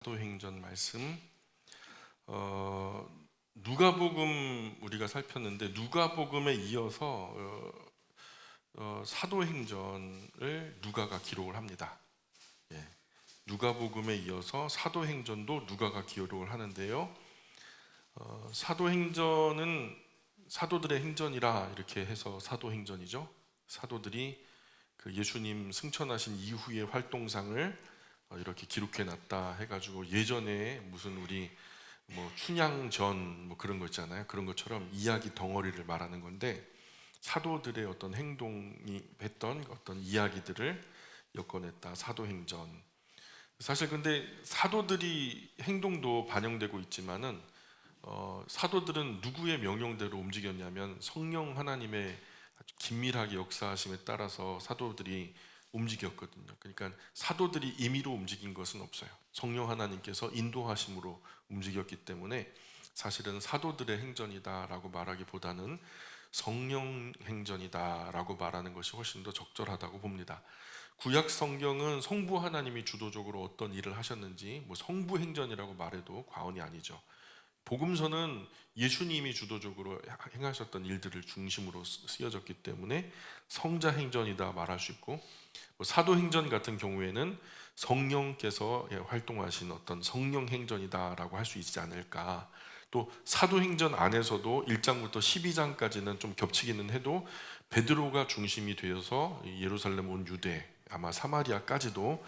사도행전 말씀 누가복음 우리가 살폈는데 누가복음에 이어서 사도행전을 누가가 기록을 합니다. 누가복음에 이어서 사도행전도 누가가 기록을 하는데요. 사도행전은 사도들의 행전이라 이렇게 해서 사도행전이죠. 사도들이 그 예수님 승천하신 이후의 활동상을 이렇게 기록해 놨다 해가지고 예전에 무슨 우리 뭐 춘향전 뭐 그런 거 있잖아요. 그런 것처럼 이야기 덩어리를 말하는 건데 사도들의 어떤 행동이 했던 어떤 이야기들을 엮어냈다. 사도행전. 사실 근데 사도들이 행동도 반영되고 있지만은 사도들은 누구의 명령대로 움직였냐면 성령 하나님의 아주 긴밀하게 역사하심에 따라서 사도들이 움직였거든요. 그러니까 사도들이 임의로 움직인 것은 없어요. 성령 하나님께서 인도하심으로 움직였기 때문에 사실은 사도들의 행전이다라고 말하기보다는 성령 행전이다라고 말하는 것이 훨씬 더 적절하다고 봅니다. 구약 성경은 성부 하나님이 주도적으로 어떤 일을 하셨는지 뭐 성부 행전이라고 말해도 과언이 아니죠. 복음서는 예수님이 주도적으로 행하셨던 일들을 중심으로 쓰여졌기 때문에 성자 행전이다 말할 수 있고, 사도행전 같은 경우에는 성령께서 활동하신 어떤 성령 행전이다라고 할 수 있지 않을까. 또 사도행전 안에서도 1장부터 12장까지는 좀 겹치기는 해도 베드로가 중심이 되어서 예루살렘 온 유대, 아마 사마리아까지도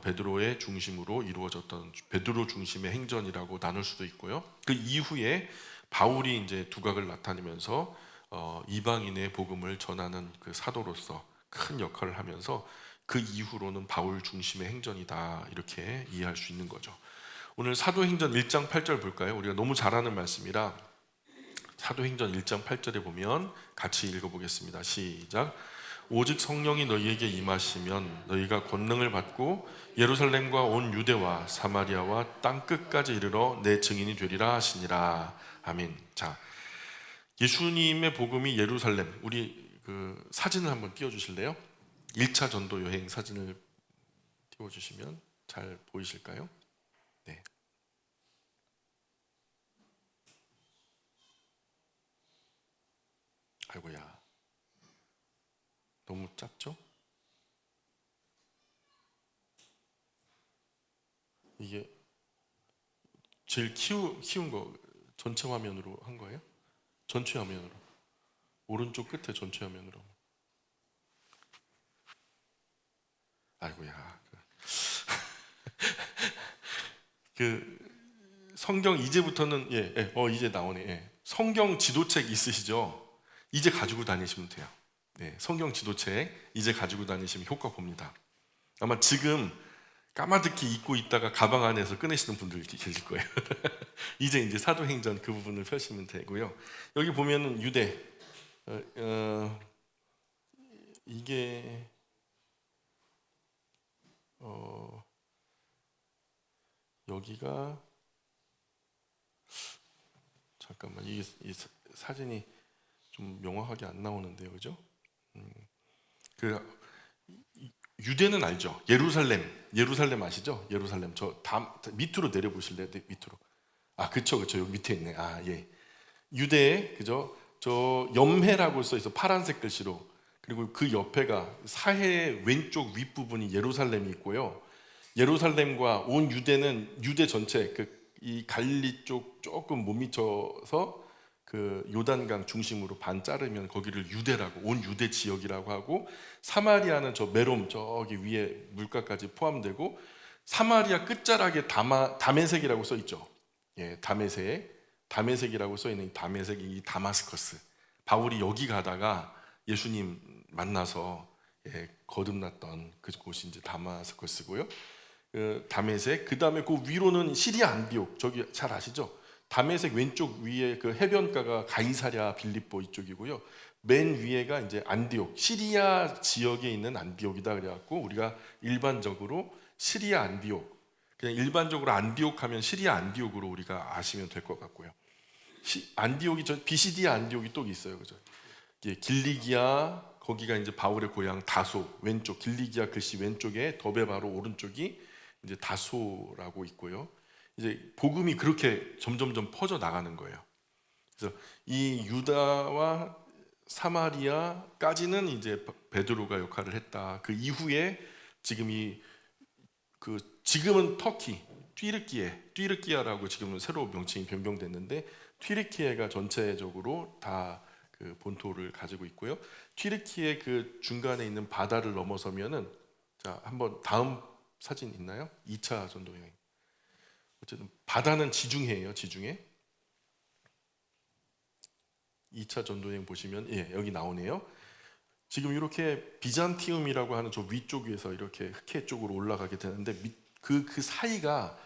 베드로의 중심으로 이루어졌던 베드로 중심의 행전이라고 나눌 수도 있고요. 그 이후에 바울이 이제 두각을 나타내면서 이방인의 복음을 전하는 그 사도로서 큰 역할을 하면서 그 이후로는 바울 중심의 행전이다 이렇게 이해할 수 있는 거죠. 오늘 사도행전 1장 8절 볼까요? 우리가 너무 잘 아는 말씀이라 사도행전 1장 8절에 보면 같이 읽어보겠습니다. 시작. 오직 성령이 너희에게 임하시면 너희가 권능을 받고 예루살렘과 온 유대와 사마리아와 땅 끝까지 이르러 내 증인이 되리라 하시니라. 아멘. 자, 예수님의 복음이 예루살렘, 우리 그 사진을 한번 띄워주실래요? 1차 전도 여행 사진을 띄워주시면 잘 보이실까요? 네. 아이고야, 너무 작죠? 이게 제일 키운 거 전체 화면으로 한 거예요? 전체 화면으로, 오른쪽 끝에 전체 화면으로. 아이고야, 그 성경 이제부터는 이제 나오네. 성경 지도책 있으시죠? 이제 가지고 다니시면 돼요. 성경 지도책 이제 가지고 다니시면 효과 봅니다. 아마 지금 까마득히 잊고 있다가 가방 안에서 꺼내시는 분들 계실 거예요. 이제 사도행전 그 부분을 펴시면 되고요. 여기 보면은 유대, 이게 여기가 잠깐만 이 사진이 좀 명확하게 안 나오는데요, 그죠? 그 유대는 알죠? 예루살렘 아시죠? 예루살렘 저 밑으로 내려 보실래요? 밑으로. 아, 그쵸. 여기 밑에 있네. 유대, 그죠? 저 염해라고 써 있어, 파란색 글씨로. 그리고 그 옆에가 사해 왼쪽 윗부분이 예루살렘이 있고요. 예루살렘과 온 유대는 유대 전체 이 갈릴리 쪽 조금 못 미쳐서 그 요단강 중심으로 반 자르면 거기를 유대라고, 온 유대 지역이라고 하고, 사마리아는 저 메롬 저기 위에 물가까지 포함되고, 사마리아 끝자락에 다메섹이라고 써 있죠. 다메섹이라고 써 있는 다메섹이 이 다마스커스. 바울이 여기 가다가 예수님 만나서 거듭났던 그곳이 이제 다마스커스고요. 다메섹, 그 다음에 그 위로는 시리아 안디옥, 저기 잘 아시죠? 다메섹 왼쪽 위에 그 해변가가 가이사랴 빌립보 이쪽이고요. 맨 위에가 이제 안디옥, 시리아 지역에 있는 안디옥이다 그래갖고 우리가 일반적으로 시리아 안디옥, 그냥 일반적으로 안디옥 하면 시리아 안디옥으로 우리가 아시면 될 것 같고요. 안디옥이 저 비시디아 안디옥이 또 있어요, 그죠? 길리기아, 거기가 이제 바울의 고향 다소 왼쪽, 길리기아 글씨 왼쪽에 더베 바로 오른쪽이 이제 다소라고 있고요. 이제 복음이 그렇게 점점점 퍼져 나가는 거예요. 그래서 이 유다와 사마리아까지는 이제 베드로가 역할을 했다. 그 이후에 지금은 터키 튀르키예라고 지금은 새로 명칭이 변경됐는데, 튀르키예가 전체적으로 다 그 본토를 가지고 있고요. 튀르키예 그 중간에 있는 바다를 넘어서면은, 자, 한번 다음 사진 있나요? 2차 전도 여행. 어쨌든 바다는 지중해예요, 지중해. 2차 전도 여행 보시면 여기 나오네요. 지금 이렇게 비잔티움이라고 하는 저 위쪽에서 이렇게 흑해 쪽으로 올라가게 되는데, 그 사이가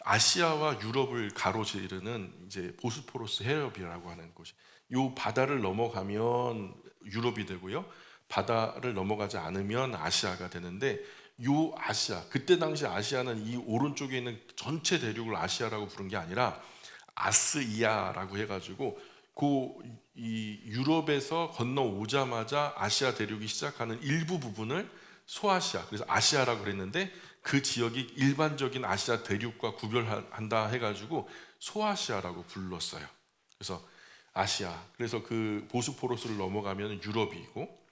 아시아와 유럽을 가로지르는 이제 보스포러스 해협이라고 하는 곳이, 요 바다를 넘어가면 유럽이 되고요, 바다를 넘어가지 않으면 아시아가 되는데, 요 아시아, 그때 당시 아시아는 이 오른쪽에 있는 전체 대륙을 아시아라고 부른 게 아니라 아스이아라고 해가지고, 이 유럽에서 건너오자마자 아시아 대륙이 시작하는 일부 부분을 소아시아, 그래서 아시아라고 그랬는데, 그 지역이 일반적인 아시아 대륙과 구별한다 해가지고 소아시아라고 불렀어요. 그래서 아시아, 그래서 그 보스포러스를 넘어가면 유럽이고,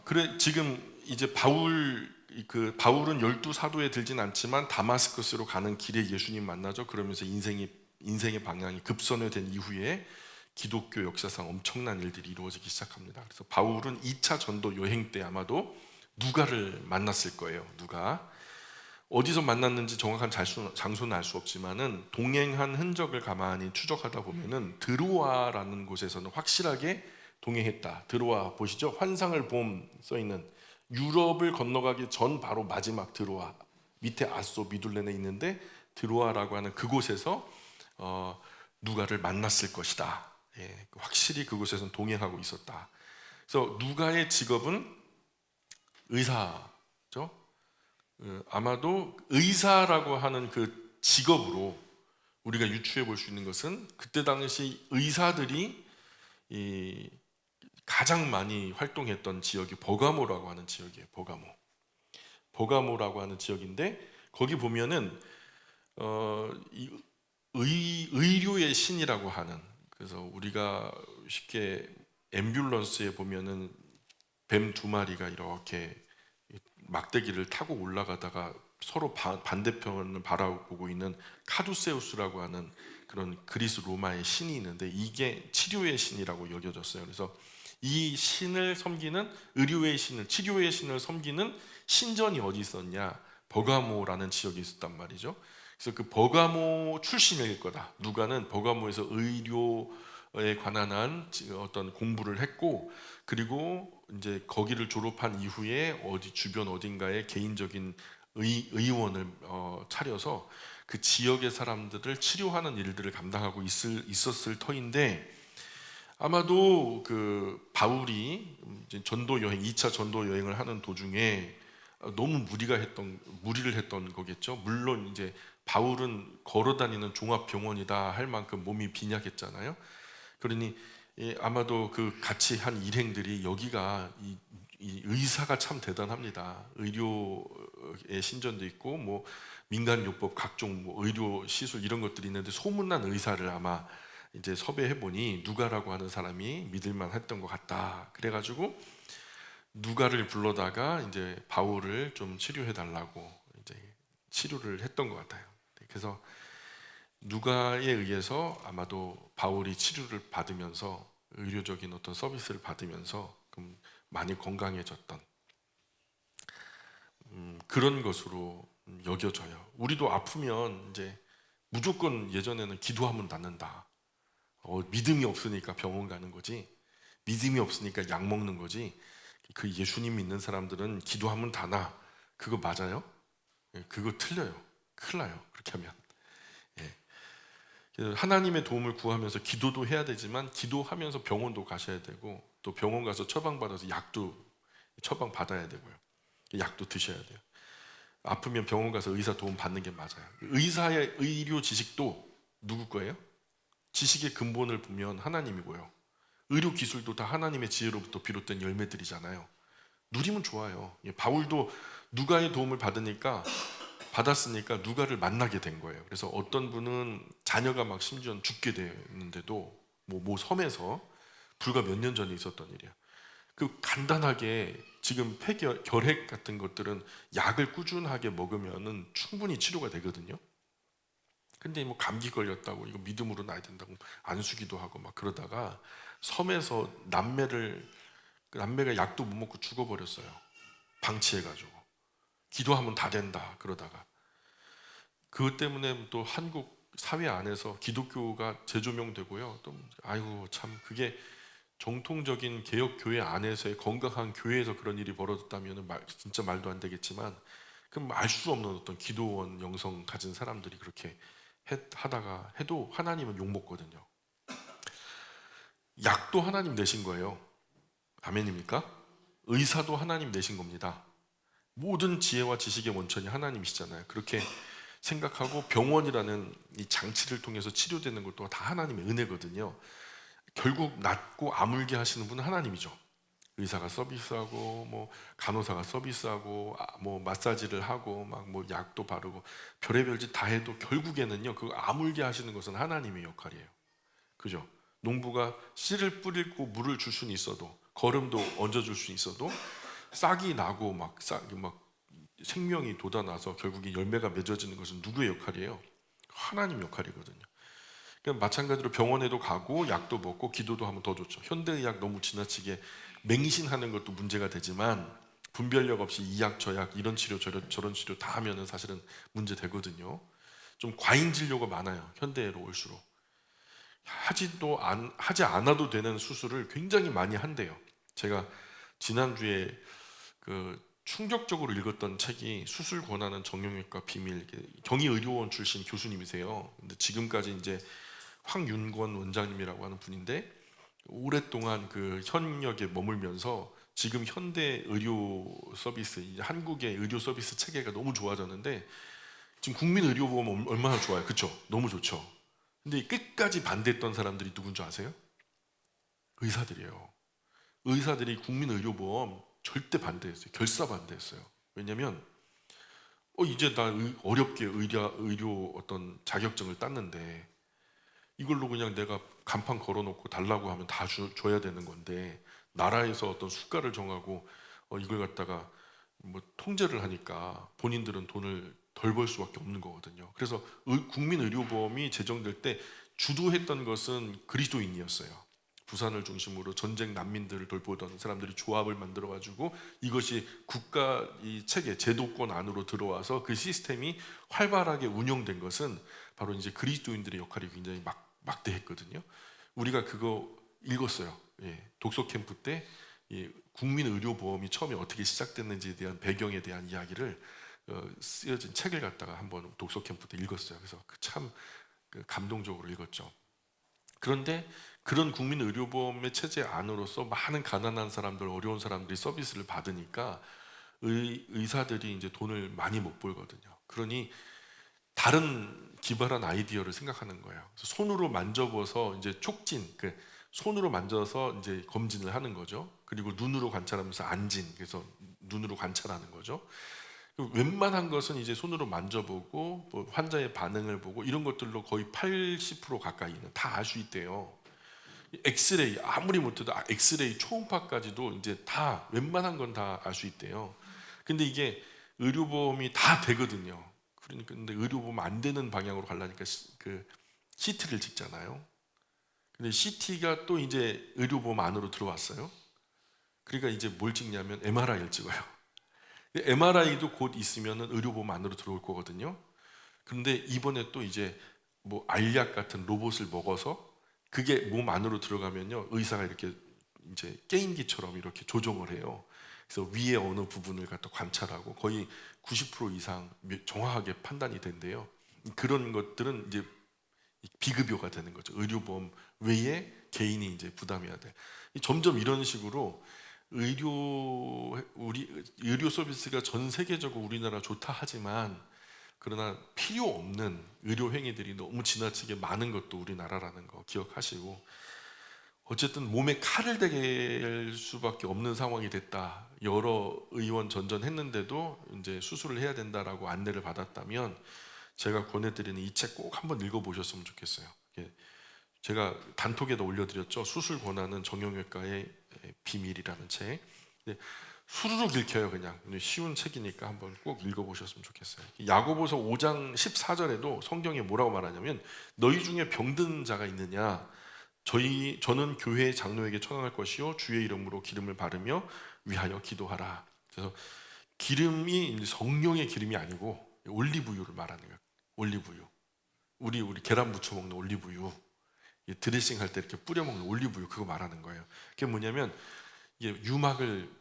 그래 지금 이제 바울은 12사도에 들진 않지만 다마스커스로 가는 길에 예수님 만나죠. 그러면서 인생의 방향이 급선회된 이후에 기독교 역사상 엄청난 일들이 이루어지기 시작합니다. 그래서 바울은 2차 전도 여행 때 아마도 누가를 만났을 거예요. 누가 어디서 만났는지 정확한 장소는 알 수 없지만은, 동행한 흔적을 가만히 추적하다 보면은 드로아라는 곳에서는 확실하게 동행했다. 드로아 보시죠? 환상을 봄 써 있는, 유럽을 건너가기 전 바로 마지막 드로아, 밑에 아소 미둘렌에 있는데 드로아라고 하는 그곳에서 누가를 만났을 것이다. 확실히 그곳에서는 동행하고 있었다. 그래서 누가의 직업은 의사죠. 아마도 의사라고 하는 그 직업으로 우리가 유추해 볼 수 있는 것은, 그때 당시 의사들이 가장 많이 활동했던 지역이 버가모라고 하는 지역이에요. 버가모라고 하는 지역인데, 거기 보면은 이 의료의 신이라고 하는, 그래서 우리가 쉽게 앰뷸런스에 보면은 뱀 두 마리가 이렇게 막대기를 타고 올라가다가 서로 반대편을 바라보고 있는 카두세우스라고 하는 그런 그리스 로마의 신이 있는데, 이게 치료의 신이라고 여겨졌어요. 그래서 이 신을 섬기는, 의료의 신을, 치료의 신을 섬기는 신전이 어디 있었냐? 버가모라는 지역이 있었단 말이죠. 그래서 그 버가모 출신일 거다. 누가는 버가모에서 의료에 관한 어떤 공부를 했고, 그리고 이제 거기를 졸업한 이후에 주변 어딘가에 개인적인 의원을 차려서 그 지역의 사람들을 치료하는 일들을 감당하고 있었을 터인데, 아마도 그 바울이 이제 전도 여행, 2차 전도 여행을 하는 도중에 너무 무리를 했던 거겠죠. 물론 이제 바울은 걸어다니는 종합병원이다 할 만큼 몸이 빈약했잖아요. 그러니 아마도 그 같이 한 일행들이, 여기가 이 의사가 참 대단합니다. 의료의 신전도 있고, 뭐 민간요법 각종 뭐 의료 시술 이런 것들이 있는데, 소문난 의사를 아마 이제 섭외해 보니 누가라고 하는 사람이 믿을만 했던 것 같다. 그래가지고 누가를 불러다가 이제 바울을 좀 치료해 달라고 이제 치료를 했던 것 같아요. 그래서 누가에 의해서 아마도 바울이 치료를 받으면서, 의료적인 어떤 서비스를 받으면서 많이 건강해졌던 그런 것으로 여겨져요. 우리도 아프면 이제 무조건 예전에는 기도하면 낫는다. 믿음이 없으니까 병원 가는 거지, 믿음이 없으니까 약 먹는 거지, 그 예수님 믿는 사람들은 기도하면 다 나. 그거 맞아요? 그거 틀려요. 큰일 나요. 그렇게 하면. 하나님의 도움을 구하면서 기도도 해야 되지만, 기도하면서 병원도 가셔야 되고, 또 병원 가서 처방받아서 약도 처방받아야 되고요. 약도 드셔야 돼요. 아프면 병원 가서 의사 도움 받는 게 맞아요. 의사의 의료 지식도 누구 거예요? 지식의 근본을 보면 하나님이고요. 의료 기술도 다 하나님의 지혜로부터 비롯된 열매들이잖아요. 누리면 좋아요. 바울도 누가의 도움을 받았으니까 누가를 만나게 된 거예요. 그래서 어떤 분은 자녀가 막 심지어 죽게 됐는데도 뭐 섬에서 불과 몇 년 전에 있었던 일이야. 그 간단하게 지금 결핵 같은 것들은 약을 꾸준하게 먹으면은 충분히 치료가 되거든요. 근데 뭐 감기 걸렸다고 이거 믿음으로 놔야 된다고 안수기도 하고 막 그러다가 섬에서 남매가 약도 못 먹고 죽어버렸어요. 방치해가지고 기도하면 다 된다 그러다가 그것 때문에 또 한국 사회 안에서 기독교가 재조명되고요. 또 아이고 참 그게 정통적인 개혁 교회 안에서의 건강한 교회에서 그런 일이 벌어졌다면 진짜 말도 안 되겠지만 그럼 알 수 없는 어떤 기도원 영성 가진 사람들이 그렇게 하다가 해도 하나님은 욕 먹거든요. 약도 하나님 내신 거예요. 아멘입니까? 의사도 하나님 내신 겁니다. 모든 지혜와 지식의 원천이 하나님이시잖아요. 그렇게 생각하고 병원이라는 이 장치를 통해서 치료되는 것도 다 하나님의 은혜거든요. 결국 낫고 아물게 하시는 분은 하나님이죠. 의사가 서비스하고 뭐 간호사가 서비스하고 뭐 마사지를 하고 막 뭐 약도 바르고 별의별 짓 다 해도 결국에는요 그 아물게 하시는 것은 하나님의 역할이에요. 그죠? 농부가 씨를 뿌리고 물을 줄 수는 있어도 거름도 얹어줄 수 있어도 싹이 나고 막 생명이 돋아나서 결국에 열매가 맺어지는 것은 누구의 역할이에요? 하나님 역할이거든요. 그러니까 마찬가지로 병원에도 가고 약도 먹고 기도도 하면 더 좋죠. 현대의학 너무 지나치게 맹신하는 것도 문제가 되지만 분별력 없이 이 약 저 약 이런 치료 저런 치료 다 하면은 사실은 문제 되거든요. 좀 과잉 진료가 많아요. 현대로 올수록 하지 않아도 되는 수술을 굉장히 많이 한대요. 제가 지난주에 그 충격적으로 읽었던 책이 수술 권하는 정형외과 비밀, 경희의료원 출신 교수님이세요. 근데 지금까지 이제 황윤권 원장님이라고 하는 분인데 오랫동안 그 현역에 머물면서 지금 현대 의료 서비스, 이제 한국의 의료 서비스 체계가 너무 좋아졌는데 지금 국민의료보험 얼마나 좋아요, 그렇죠? 너무 좋죠. 근데 끝까지 반대했던 사람들이 누군 줄 아세요? 의사들이에요. 의사들이 국민의료보험 절대 반대했어요. 결사 반대했어요. 왜냐면 이제 나 어렵게 의료 어떤 자격증을 땄는데 이걸로 그냥 내가 간판 걸어놓고 달라고 하면 다 줘야 되는 건데 나라에서 어떤 수가를 정하고 이걸 갖다가 뭐 통제를 하니까 본인들은 돈을 덜 벌 수밖에 없는 거거든요. 그래서 국민의료보험이 제정될 때 주도했던 것은 그리스도인이었어요. 부산을 중심으로 전쟁 난민들을 돌보던 사람들이 조합을 만들어 가지고 이것이 국가 이 체계 제도권 안으로 들어와서 그 시스템이 활발하게 운영된 것은 바로 이제 그리스도인들의 역할이 굉장히 막대했거든요. 우리가 그거 읽었어요. 예, 독서 캠프 때 국민의료보험이 처음에 어떻게 시작됐는지에 대한 배경에 대한 이야기를 쓰여진 책을 갖다가 한번 독서 캠프 때 읽었어요. 그래서 참 감동적으로 읽었죠. 그런데 그런 국민의료보험의 체제 안으로서 많은 가난한 사람들, 어려운 사람들이 서비스를 받으니까 의사들이 이제 돈을 많이 못 벌거든요. 그러니 다른 기발한 아이디어를 생각하는 거예요. 그래서 손으로 만져봐서 이제 촉진, 손으로 만져서 이제 검진을 하는 거죠. 그리고 눈으로 관찰하면서 안진, 그래서 눈으로 관찰하는 거죠. 웬만한 것은 이제 손으로 만져보고 뭐 환자의 반응을 보고 이런 것들로 거의 80% 가까이는 다 알 수 있대요. 엑스레이 아무리 못해도 엑스레이 초음파까지도 이제 다 웬만한 건 다 알 수 있대요. 근데 이게 의료보험이 다 되거든요. 그러니까 근데 의료보험 안 되는 방향으로 가려니까 그 CT를 찍잖아요. 근데 CT가 또 이제 의료보험 안으로 들어왔어요. 그러니까 이제 뭘 찍냐면 MRI를 찍어요. MRI도 곧 있으면은 의료보험 안으로 들어올 거거든요. 그런데 이번에 또 이제 뭐 알약 같은 로봇을 먹어서 그게 몸 안으로 들어가면요 의사가 이렇게 이제 게임기처럼 이렇게 조정을 해요. 그래서 위에 어느 부분을 갖다 관찰하고 거의 90% 이상 정확하게 판단이 된대요. 그런 것들은 이제 비급여가 되는 거죠. 의료보험 외에 개인이 이제 부담해야 돼. 점점 이런 식으로 의료 서비스가 전 세계적으로 우리나라 좋다 하지만 그러나 필요 없는 의료 행위들이 너무 지나치게 많은 것도 우리나라라는 거 기억하시고 어쨌든 몸에 칼을 대게 수밖에 없는 상황이 됐다. 여러 의원 전전했는데도 이제 수술을 해야 된다라고 안내를 받았다면 제가 권해드리는 이 책 꼭 한번 읽어보셨으면 좋겠어요. 제가 단톡에도 올려드렸죠. 수술 권하는 정형외과의 비밀이라는 책. 수르륵 읽혀요. 그냥 쉬운 책이니까 한번 꼭 읽어보셨으면 좋겠어요. 야고보서 5장 14절에도 성경에 뭐라고 말하냐면 너희 중에 병든 자가 있느냐 저는 교회 장로에게 청할 것이요 주의 이름으로 기름을 바르며 위하여 기도하라. 그래서 기름이 성령의 기름이 아니고 올리브유를 말하는 거예요. 올리브유. 우리 계란 부쳐 먹는 올리브유. 드레싱 할 때 이렇게 뿌려 먹는 올리브유 그거 말하는 거예요. 그게 뭐냐면 이게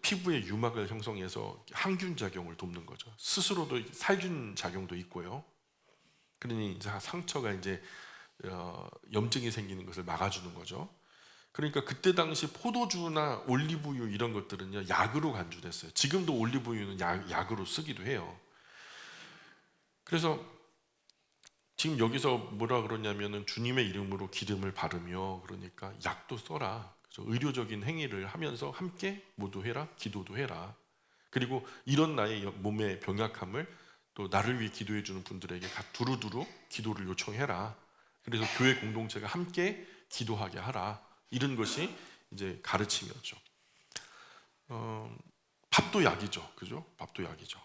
피부에 유막을 형성해서 항균 작용을 돕는 거죠. 스스로도 살균 작용도 있고요. 그러니 이제 상처가 이제 염증이 생기는 것을 막아주는 거죠. 그러니까 그때 당시 포도주나 올리브유 이런 것들은요 약으로 간주됐어요. 지금도 올리브유는 약으로 쓰기도 해요. 그래서 지금 여기서 뭐라 그러냐면은 주님의 이름으로 기름을 바르며 그러니까 약도 써라. 그래서 의료적인 행위를 하면서 함께 모두 해라. 기도도 해라. 그리고 이런 나의 몸의 병약함을 또 나를 위해 기도해 주는 분들에게 두루두루 기도를 요청해라. 그래서 교회 공동체가 함께 기도하게 하라. 이런 것이 이제 가르침이었죠. 밥도 약이죠. 그죠? 밥도 약이죠.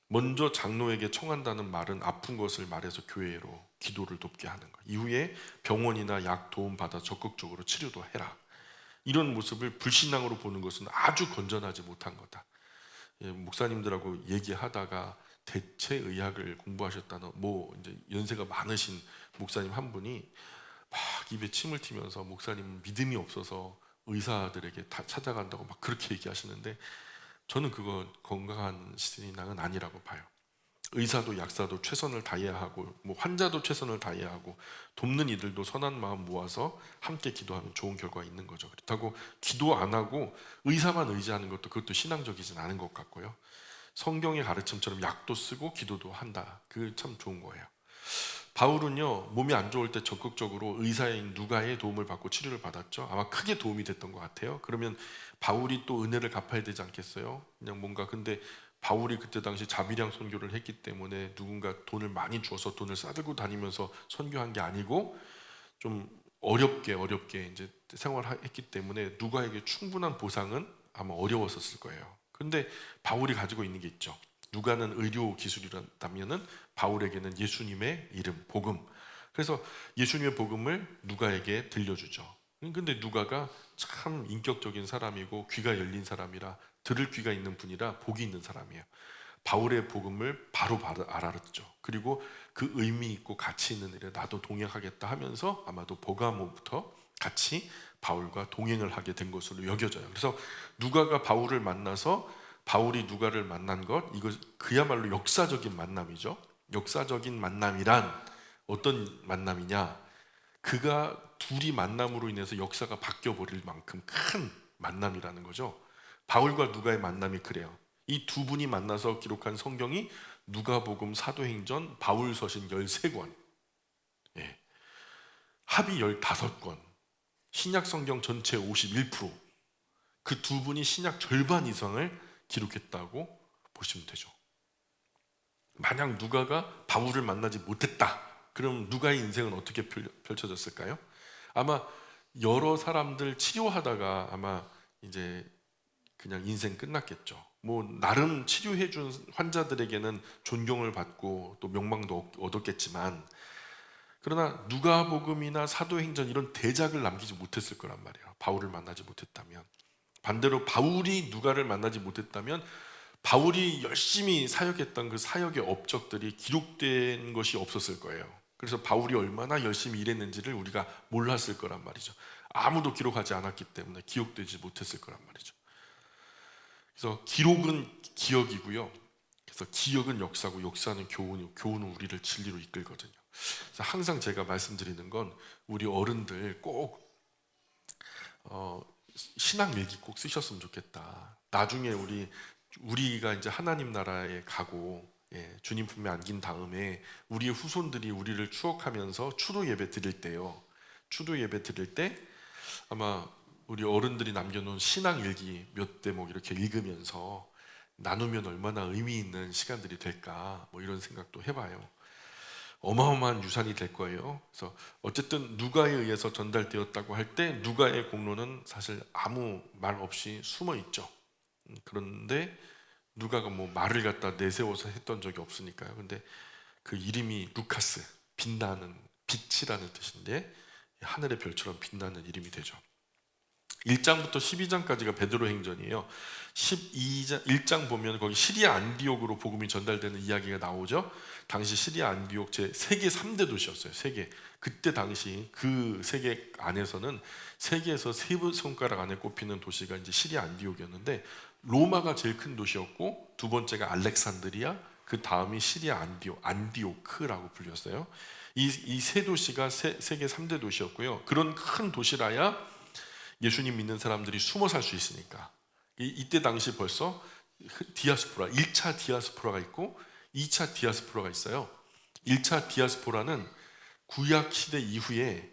먼저 장로에게 청한다는 말은 아픈 것을 말해서 교회로 기도를 돕게 하는 것. 이후에 병원이나 약 도움 받아 적극적으로 치료도 해라. 이런 모습을 불신앙으로 보는 것은 아주 건전하지 못한 거다. 목사님들하고 얘기하다가 대체 의학을 공부하셨다는 이제 연세가 많으신 목사님 한 분이 막 입에 침을 튀면서 목사님 믿음이 없어서 의사들에게 다 찾아간다고 막 그렇게 얘기하시는데 저는 그거 건강한 신앙은 아니라고 봐요. 의사도 약사도 최선을 다해야 하고 환자도 최선을 다해야 하고 돕는 이들도 선한 마음 모아서 함께 기도하면 좋은 결과가 있는 거죠. 그렇다고 기도 안 하고 의사만 의지하는 것도 그것도 신앙적이진 않은 것 같고요. 성경의 가르침처럼 약도 쓰고 기도도 한다. 그게 참 좋은 거예요. 바울은요 몸이 안 좋을 때 적극적으로 의사인 누가의 도움을 받고 치료를 받았죠. 아마 크게 도움이 됐던 것 같아요. 그러면 바울이 또 은혜를 갚아야 되지 않겠어요? 그냥 근데 바울이 그때 당시 자비량 선교를 했기 때문에 누군가 돈을 많이 줘서 돈을 싸들고 다니면서 선교한 게 아니고 좀 어렵게 이제 생활했기 때문에 누가에게 충분한 보상은 아마 어려웠었을 거예요. 근데 바울이 가지고 있는 게 있죠. 누가는 의료 기술이라면은 바울에게는 예수님의 이름, 복음. 그래서 예수님의 복음을 누가에게 들려주죠. 근데 누가가 참 인격적인 사람이고 귀가 열린 사람이라 들을 귀가 있는 분이라 복이 있는 사람이에요. 바울의 복음을 바로 알아듣죠. 그리고 그 의미 있고 가치 있는 일에 나도 동행하겠다 하면서 아마도 버가모부터 같이 바울과 동행을 하게 된 것으로 여겨져요. 그래서 누가가 바울을 만나서 바울이 누가를 만난 것, 이거 그야말로 역사적인 만남이죠. 역사적인 만남이란 어떤 만남이냐? 그가 둘이 만남으로 인해서 역사가 바뀌어 버릴 만큼 큰 만남이라는 거죠. 바울과 누가의 만남이 그래요. 이 두 분이 만나서 기록한 성경이 누가복음, 사도행전, 바울서신 13권, 합이 15권, 신약 성경 전체 51%, 그 두 분이 신약 절반 이상을 기록했다고 보시면 되죠. 만약 누가가 바울을 만나지 못했다, 그럼 누가의 인생은 어떻게 펼쳐졌을까요? 아마 여러 사람들 치료하다가 아마 이제 그냥 인생 끝났겠죠. 나름 치료해 준 환자들에게는 존경을 받고 또 명망도 얻었겠지만, 그러나 누가복음이나 사도행전 이런 대작을 남기지 못했을 거란 말이에요. 바울을 만나지 못했다면. 반대로 바울이 누가를 만나지 못했다면 바울이 열심히 사역했던 그 사역의 업적들이 기록된 것이 없었을 거예요. 그래서 바울이 얼마나 열심히 일했는지를 우리가 몰랐을 거란 말이죠. 아무도 기록하지 않았기 때문에 기억되지 못했을 거란 말이죠. 그래서 기록은 기억이고요. 그래서 기억은 역사고 역사는 교훈은 우리를 진리로 이끌거든요. 그래서 항상 제가 말씀드리는 건 우리 어른들 꼭 신앙 일기 꼭 쓰셨으면 좋겠다. 나중에 우리가 이제 하나님 나라에 가고 주님 품에 안긴 다음에 우리의 후손들이 우리를 추억하면서 추도 예배 드릴 때요. 추도 예배 드릴 때 아마 우리 어른들이 남겨놓은 신앙일기 몇 대목 이렇게 읽으면서 나누면 얼마나 의미 있는 시간들이 될까, 뭐 이런 생각도 해봐요. 어마어마한 유산이 될 거예요. 그래서 어쨌든 누가에 의해서 전달되었다고 할 때 누가의 공로는 사실 아무 말 없이 숨어 있죠. 그런데 누가가 뭐 말을 갖다 내세워서 했던 적이 없으니까요. 근데 그 이름이 루카스, 빛나는, 빛이라는 뜻인데 하늘의 별처럼 빛나는 이름이 되죠. 1장부터 12장까지가 베드로 행전이에요. 1장 보면 거기 시리아 안디옥으로 복음이 전달되는 이야기가 나오죠. 당시 시리아 안디옥 세계 3대 도시였어요. 세계. 그때 당시 그 세계 안에서는 세계에서 세 손가락 안에 꼽히는 도시가 이제 시리아 안디옥이었는데, 로마가 제일 큰 도시였고 두 번째가 알렉산드리아, 그 다음이 시리아 안디오크라고 불렸어요. 이 세 도시가 세계 3대 도시였고요. 그런 큰 도시라야 예수님 믿는 사람들이 숨어 살 수 있으니까. 이때 당시 벌써 디아스포라, 1차 디아스포라가 있고 2차 디아스포라가 있어요. 1차 디아스포라는 구약 시대 이후에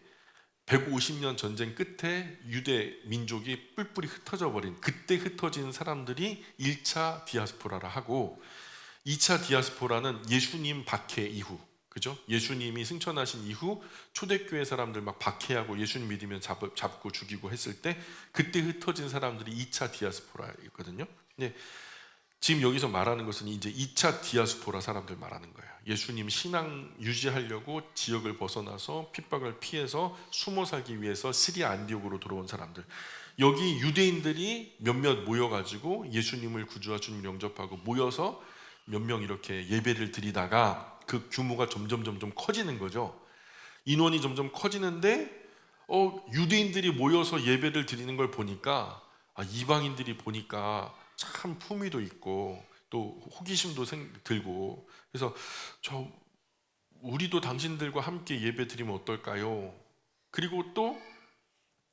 150년 전쟁 끝에 유대 민족이 뿔뿔이 흩어져 버린, 그때 흩어진 사람들이 1차 디아스포라라 하고, 2차 디아스포라는 예수님 박해 이후, 그죠? 예수님이 승천하신 이후 초대교회 사람들 막 박해하고 예수님 믿으면 잡고 죽이고 했을 때 그때 흩어진 사람들이 2차 디아스포라였거든요. 근데 지금 여기서 말하는 것은 이제 2차 디아스포라 사람들 말하는 거예요. 예수님 신앙 유지하려고 지역을 벗어나서 핍박을 피해서 숨어 살기 위해서 시리아 안디옥으로 들어온 사람들. 여기 유대인들이 몇몇 모여가지고 예수님을 구주와 주님 영접하고 모여서 몇 명 이렇게 예배를 드리다가 그 규모가 점점 커지는 거죠. 인원이 점점 커지는데 유대인들이 모여서 예배를 드리는 걸 보니까 이방인들이 보니까 참 품위도 있고 또 호기심도 들고, 그래서 우리도 당신들과 함께 예배 드리면 어떨까요? 그리고 또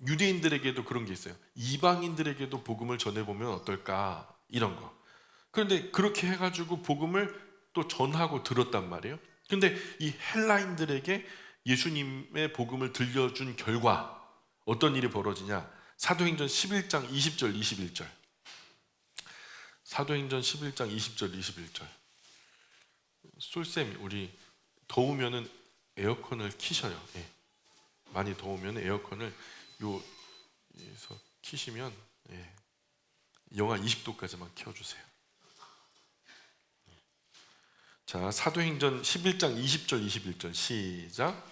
유대인들에게도 그런 게 있어요. 이방인들에게도 복음을 전해보면 어떨까, 이런 거. 그런데 그렇게 해가지고 복음을 또 전하고 들었단 말이에요. 근데 이 헬라인들에게 예수님의 복음을 들려준 결과 어떤 일이 벌어지냐? 사도행전 11장 20절 21절. 사도행전 11장 20절 21절. 솔쌤, 우리 더우면은 에어컨을 키셔요. 예. 많이 더우면 에어컨을 여기서 키시면, 예, 영하 20도까지만 키워주세요. 자, 사도행전 11장 20절 21절 시작.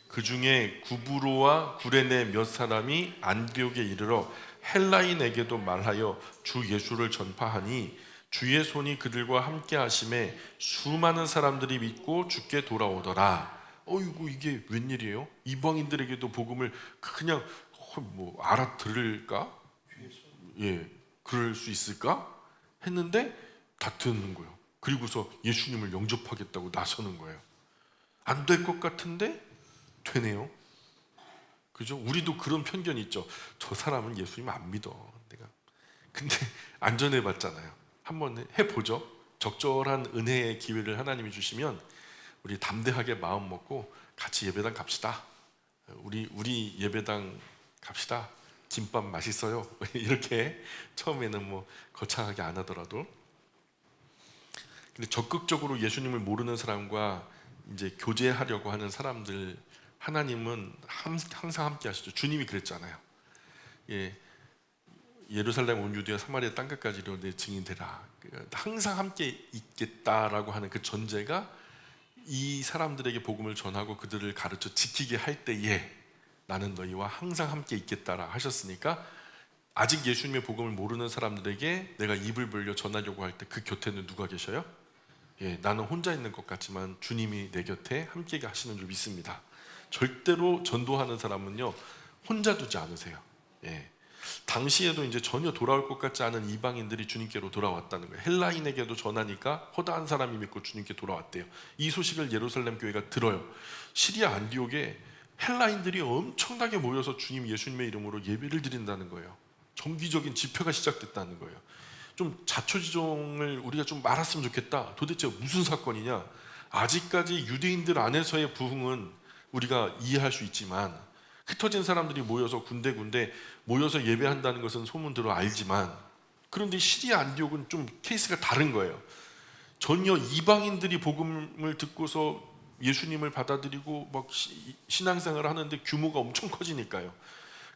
그 중에 구브로와 구레네 몇 사람이 안디옥에 이르러 헬라인에게도 말하여 주 예수를 전파하니 주의 손이 그들과 함께 하심에 수많은 사람들이 믿고 주께 돌아오더라. 어이구, 이게 웬일이에요? 이방인들에게도 복음을 그냥 뭐 알아들을까? 예, 그럴 수 있을까? 했는데 다 듣는 거예요. 그리고서 예수님을 영접하겠다고 나서는 거예요. 안 될 것 같은데 되네요. 그죠? 우리도 그런 편견이 있죠. 저 사람은 예수님 안 믿어, 내가. 근데 안 전해봤잖아요. 한번 해보죠. 적절한 은혜의 기회를 하나님이 주시면 우리 담대하게 마음 먹고 같이 예배당 갑시다. 우리 예배당 갑시다. 김밥 맛있어요. 이렇게 처음에는 뭐 거창하게 안 하더라도. 근데 적극적으로 예수님을 모르는 사람과 이제 교제하려고 하는 사람들, 하나님은 항상 함께 하시죠. 주님이 그랬잖아요. 예, 예루살렘 온 유대와 사마리아 땅끝까지 이르러 내 증인되라. 항상 함께 있겠다라고 하는 그 전제가 이 사람들에게 복음을 전하고 그들을 가르쳐 지키게 할 때에 나는 너희와 항상 함께 있겠다라 하셨으니까, 아직 예수님의 복음을 모르는 사람들에게 내가 입을 벌려 전하려고 할 때 그 곁에는 누가 계셔요? 예, 나는 혼자 있는 것 같지만 주님이 내 곁에 함께 하시는 줄 믿습니다. 절대로 전도하는 사람은요 혼자 두지 않으세요. 예, 당시에도 이제 전혀 돌아올 것 같지 않은 이방인들이 주님께로 돌아왔다는 거예요. 헬라인에게도 전하니까 허다한 사람이 믿고 주님께 돌아왔대요. 이 소식을 예루살렘 교회가 들어요. 시리아 안디옥에 헬라인들이 엄청나게 모여서 주님 예수님의 이름으로 예배를 드린다는 거예요. 정기적인 집회가 시작됐다는 거예요. 좀 자초지종을 우리가 좀 알았으면 좋겠다. 도대체 무슨 사건이냐? 아직까지 유대인들 안에서의 부흥은 우리가 이해할 수 있지만 흩어진 사람들이 모여서 군데군데 모여서 예배한다는 것은 소문대로 알지만, 그런데 시리아 안디옥은 좀 케이스가 다른 거예요. 전혀 이방인들이 복음을 듣고서 예수님을 받아들이고 막 신앙생활을 하는데 규모가 엄청 커지니까요.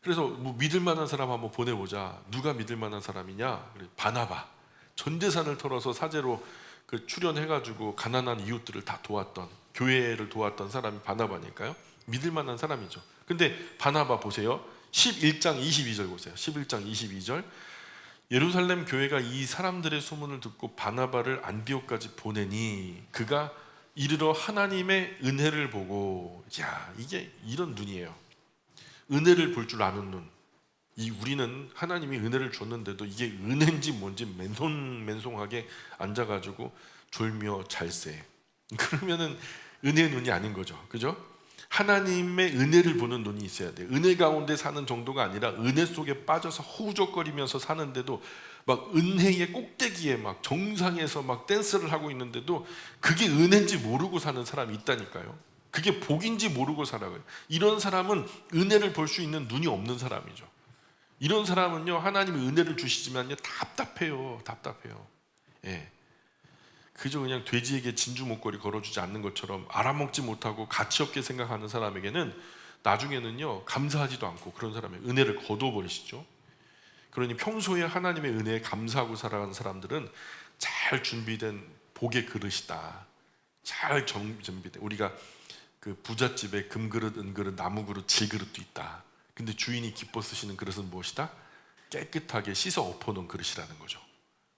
그래서 뭐 믿을 만한 사람 한번 보내보자. 누가 믿을 만한 사람이냐? 바나바. 전 재산을 털어서 사제로 그 출연해가지고 가난한 이웃들을 다 도왔던, 교회를 도왔던 사람이 바나바니까요. 믿을 만한 사람이죠. 근데 바나바 보세요. 11장 22절 보세요. 11장 22절. 예루살렘 교회가 이 사람들의 소문을 듣고 바나바를 안디옥까지 보내니 그가 이르러 하나님의 은혜를 보고, 야, 이게 이런 눈이에요. 은혜를 볼 줄 아는 눈. 우리는 하나님이 은혜를 줬는데도 이게 은혜인지 뭔지 맨손맨송하게 앉아가지고 졸며 잘세. 그러면은 은혜의 눈이 아닌 거죠. 그죠? 하나님의 은혜를 보는 눈이 있어야 돼요. 은혜 가운데 사는 정도가 아니라 은혜 속에 빠져서 허우적거리면서 사는데도 막 은혜의 꼭대기에 막 정상에서 막 댄스를 하고 있는데도 그게 은혜인지 모르고 사는 사람이 있다니까요. 그게 복인지 모르고 살아가요. 이런 사람은 은혜를 볼 수 있는 눈이 없는 사람이죠. 이런 사람은요, 하나님이 은혜를 주시지만요, 답답해요. 예. 그저 그냥 돼지에게 진주 목걸이 걸어주지 않는 것처럼 알아먹지 못하고 가치 없게 생각하는 사람에게는 나중에는요, 감사하지도 않고 그런 사람의 은혜를 거둬버리시죠. 그러니 평소에 하나님의 은혜에 감사하고 살아가는 사람들은 잘 준비된 복의 그릇이다. 잘 준비된, 우리가 그 부잣집에 금그릇, 은그릇, 나무그릇, 질그릇도 있다. 근데 주인이 기뻐 쓰시는 그릇은 무엇이다? 깨끗하게 씻어 엎어놓은 그릇이라는 거죠.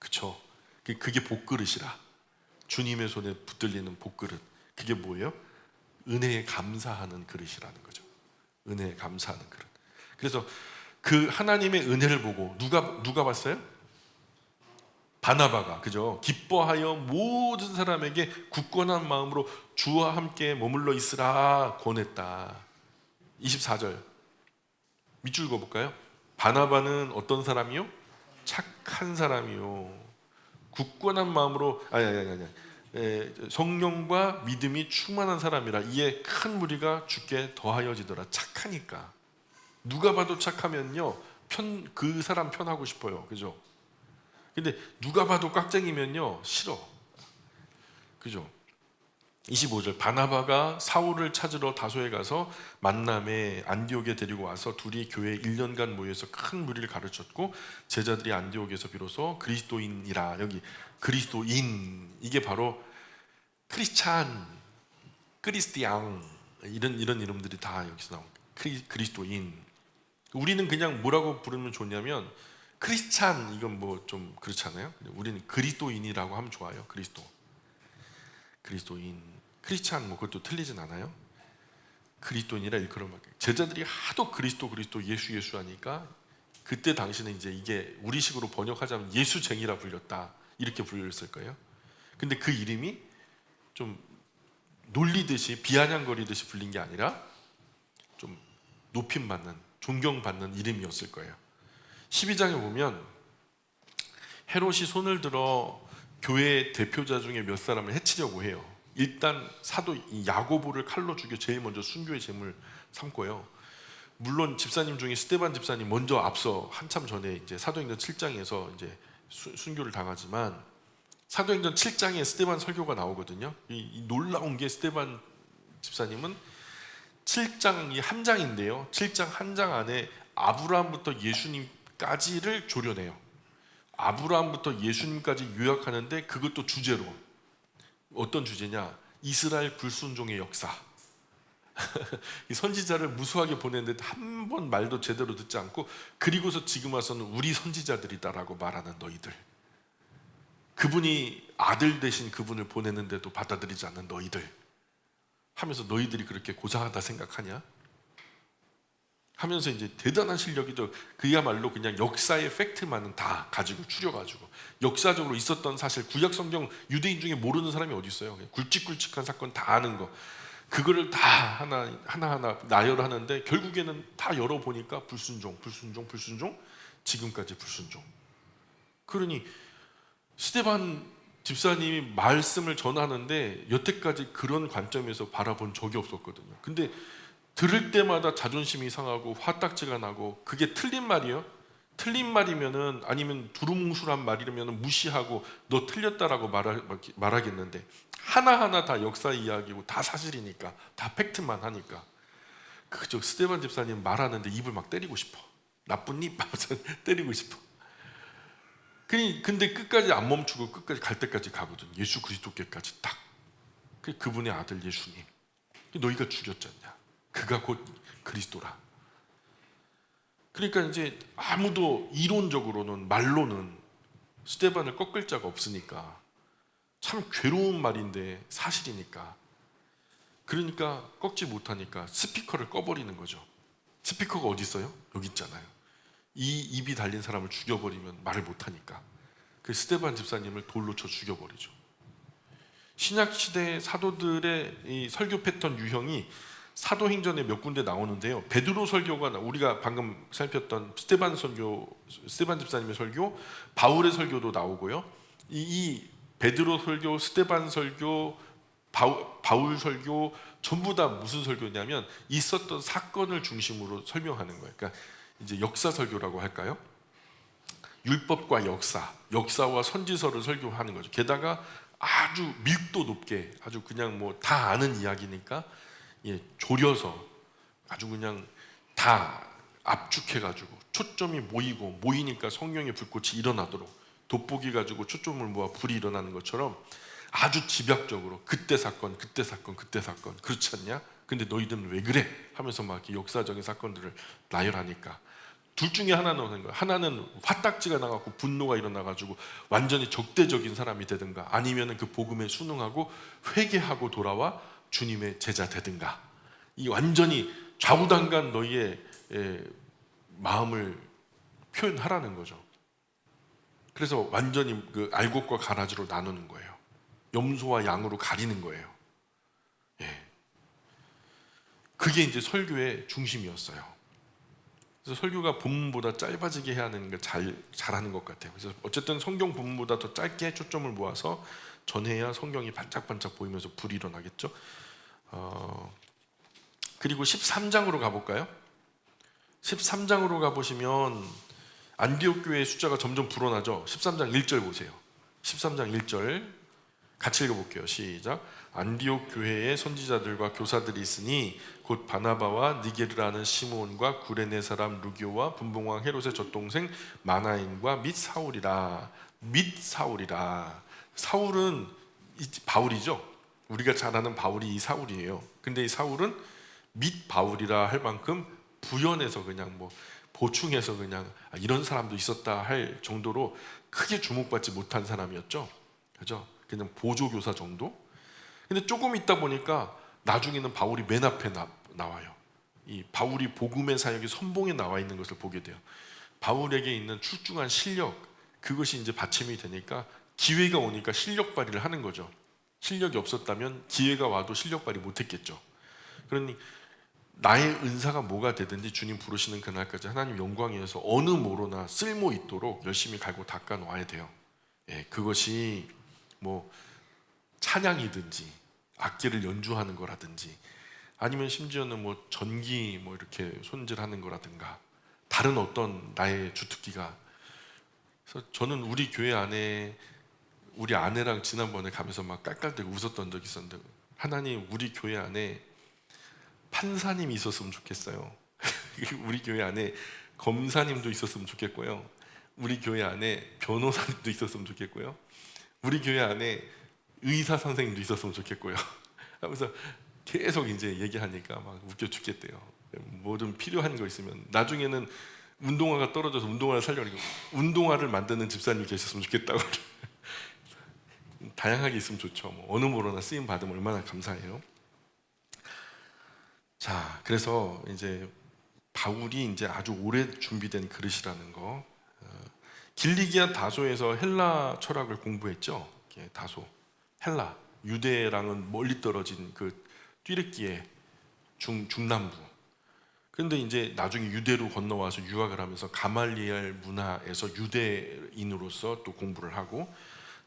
그쵸? 그게 복그릇이라. 주님의 손에 붙들리는 복그릇. 그게 뭐예요? 은혜에 감사하는 그릇이라는 거죠. 은혜에 감사하는 그릇. 그래서 그 하나님의 은혜를 보고 누가 봤어요? 바나바가, 그죠? 기뻐하여 모든 사람에게 굳건한 마음으로 주와 함께 머물러 있으라 권했다. 24절 밑줄 그어볼까요? 바나바는 어떤 사람이요? 착한 사람이요. 굳건한 마음으로 성령과 믿음이 충만한 사람이라 이에 큰 무리가 주께 더하여지더라. 착하니까. 누가 봐도 착하면요, 그 사람 편하고 싶어요. 그죠? 근데 누가 봐도 깍쟁이면요, 싫어. 그죠? 25절 바나바가 사울을 찾으러 다소에 가서 만남에 안디옥에 데리고 와서 둘이 교회 1년간 모여서 큰 무리를 가르쳤고 제자들이 안디옥에서 비로소 그리스도인이라. 여기 그리스도인, 이게 바로 크리스찬, 크리스티앙, 이런 이름들이 다 여기서 나옵니다. 그리스도인. 우리는 그냥 뭐라고 부르면 좋냐면 크리스찬, 이건 뭐 좀 그렇잖아요. 우리는 그리스도인이라고 하면 좋아요. 그리스도인. 크리스찬 뭐 그것도 틀리진 않아요. 그리스도인이라 일컬어만. 제자들이 하도 그리스도 예수 하니까 그때 당시는 이제 이게 우리식으로 번역하자면 예수쟁이라 불렸다, 이렇게 불렸을 거예요. 근데 그 이름이 좀 놀리듯이 비아냥거리듯이 불린 게 아니라 좀 높임받는, 존경받는 이름이었을 거예요. 12장에 보면 헤롯이 손을 들어 교회 대표자 중에 몇 사람을 해치려고 해요. 일단 사도 야고보를 칼로 죽여 제일 먼저 순교의 제물 삼고요. 물론 집사님 중에 스데반 집사님 먼저 앞서 한참 전에 이제 사도행전 7장에서 이제 순교를 당하지만 사도행전 7장에 스데반 설교가 나오거든요. 이 놀라운 게 스데반 집사님은 7장이 한 장인데요. 7장 한 장 안에 아브라함부터 예수님까지를 조련해요. 아브라함부터 예수님까지 요약하는데 그것도 주제로. 어떤 주제냐? 이스라엘 불순종의 역사. 이 선지자를 무수하게 보냈는데 한 번 말도 제대로 듣지 않고, 그리고서 지금 와서는 우리 선지자들이다라고 말하는 너희들, 그분이 아들 대신 그분을 보냈는데도 받아들이지 않는 너희들 하면서, 너희들이 그렇게 고상하다 생각하냐? 하면서 이제 대단한 실력이죠. 그야말로 그냥 역사의 팩트만은 다 가지고 추려가지고 역사적으로 있었던 사실, 구약 성경 유대인 중에 모르는 사람이 어디 있어요? 굵직굵직한 사건 다 아는 거, 그거를 다 하나하나 나열하는데 결국에는 다 열어보니까 불순종, 지금까지 불순종. 그러니 스데반 집사님이 말씀을 전하는데 여태까지 그런 관점에서 바라본 적이 없었거든요. 근데 들을 때마다 자존심이 상하고 화딱지가 나고, 그게 틀린 말이에요. 틀린 말이면은, 아니면 두루뭉술한 말이라면 무시하고 너 틀렸다라고 말하겠는데, 하나하나 다 역사 이야기고 다 사실이니까, 다 팩트만 하니까 그저 스데반 집사님 말하는데 입을 막 때리고 싶어. 나쁜 입 하면서 때리고 싶어. 근데 끝까지 안 멈추고 끝까지 갈 때까지 가거든. 예수 그리스도께까지 딱. 그분의 아들 예수님, 너희가 죽였잖냐. 그가 곧 그리스도라. 그러니까 이제 아무도 이론적으로는, 말로는 스데반을 꺾을 자가 없으니까, 참 괴로운 말인데 사실이니까, 그러니까 꺾지 못하니까 스피커를 꺼버리는 거죠. 스피커가 어디 있어요? 여기 있잖아요. 이 입이 달린 사람을 죽여버리면 말을 못하니까, 그 스데반 집사님을 돌로 쳐 죽여버리죠. 신약시대 사도들의 이 설교 패턴 유형이 사도행전에 몇 군데 나오는데요. 베드로 설교가, 우리가 방금 살폈던 스데반 설교, 스데반 집사님의 설교, 바울의 설교도 나오고요. 이 베드로 설교, 스데반 설교, 바울 설교 전부 다 무슨 설교냐면 있었던 사건을 중심으로 설명하는 거예요. 그러니까 이제 역사 설교라고 할까요? 율법과 역사와 선지서를 설교하는 거죠. 게다가 아주 밀도 높게, 아주 그냥 뭐 다 아는 이야기니까 조려서 아주 그냥 다 압축해가지고 초점이 모이니까 성령의 불꽃이 일어나도록, 돋보기 가지고 초점을 모아 불이 일어나는 것처럼 아주 집약적으로 그때 사건, 그렇지 않냐? 근데 너희들은 왜 그래? 하면서 막 이렇게 역사적인 사건들을 나열하니까 둘 중에 하나는 오는 거야. 하나는 화딱지가 나갖고 분노가 일어나가지고 완전히 적대적인 사람이 되든가, 아니면은 그 복음에 순응하고 회개하고 돌아와 주님의 제자 되든가. 이 완전히 좌우당간 너희의 마음을 표현하라는 거죠. 그래서 완전히 그 알곡과 가라지로 나누는 거예요. 염소와 양으로 가리는 거예요. 그게 이제 설교의 중심이었어요. 그래서 설교가 본문보다 짧아지게 해야 하는 걸 잘하는 것 같아요. 그래서 어쨌든 성경 본문보다 더 짧게 초점을 모아서 전해야 성경이 반짝반짝 보이면서 불이 일어나겠죠. 그리고 13장으로 가볼까요? 13장으로 가보시면 안디옥 교회의 숫자가 점점 불어나죠. 13장 1절 보세요. 13장 1절 같이 읽어볼게요. 시작. 안디옥 교회에 선지자들과 교사들이 있으니 곧 바나바와 니게르라는 시므온과 구레네 사람 루교와 분봉왕 헤롯의 젖동생 마나인과 및 사울이라. 사울은 바울이죠. 우리가 잘 아는 바울이 이 사울이에요. 근데 이 사울은 및 바울이라 할 만큼 부연해서 그냥 뭐 보충해서 그냥 이런 사람도 있었다 할 정도로 크게 주목받지 못한 사람이었죠. 그죠? 그냥 보조교사 정도? 근데 조금 있다 보니까 나중에는 바울이 맨 앞에 나와요. 이 바울이 복음의 사역이 선봉에 나와 있는 것을 보게 돼요. 바울에게 있는 출중한 실력, 그것이 이제 받침이 되니까 기회가 오니까 실력 발휘를 하는 거죠. 실력이 없었다면 기회가 와도 실력 발휘 못했겠죠. 그러니 나의 은사가 뭐가 되든지 주님 부르시는 그날까지 하나님 영광이어서 어느 모로나 쓸모 있도록 열심히 갈고 닦아 놓아야 돼요. 그것이 뭐 찬양이든지 악기를 연주하는 거라든지, 아니면 심지어는 뭐 전기 뭐 이렇게 손질하는 거라든가, 다른 어떤 나의 주특기가. 그래서 저는 우리 교회 안에 우리 아내랑 지난번에 가면서 막 깔깔대고 웃었던 적이 있었는데, 하나님 우리 교회 안에 판사님이 있었으면 좋겠어요. 우리 교회 안에 검사님도 있었으면 좋겠고요. 우리 교회 안에 변호사님도 있었으면 좋겠고요. 우리 교회 안에 의사 선생님도 있었으면 좋겠고요. 하면서 계속 이제 얘기하니까 막 웃겨 죽겠대요. 뭐든 필요한 거 있으면 나중에는 운동화가 떨어져서 운동화를 살려고 운동화를 만드는 집사님이 계셨으면 좋겠다고. 다양하게 있으면 좋죠. 뭐 어느 모로나 쓰임 받으면 얼마나 감사해요. 자, 그래서 이제 바울이 이제 아주 오래 준비된 그릇이라는 거. 길리기아 다소에서 헬라 철학을 공부했죠. 다소, 헬라, 유대랑은 멀리 떨어진 그 튀르키예 중남부. 그런데 이제 나중에 유대로 건너와서 유학을 하면서 가말리엘 문화에서 유대인으로서 또 공부를 하고,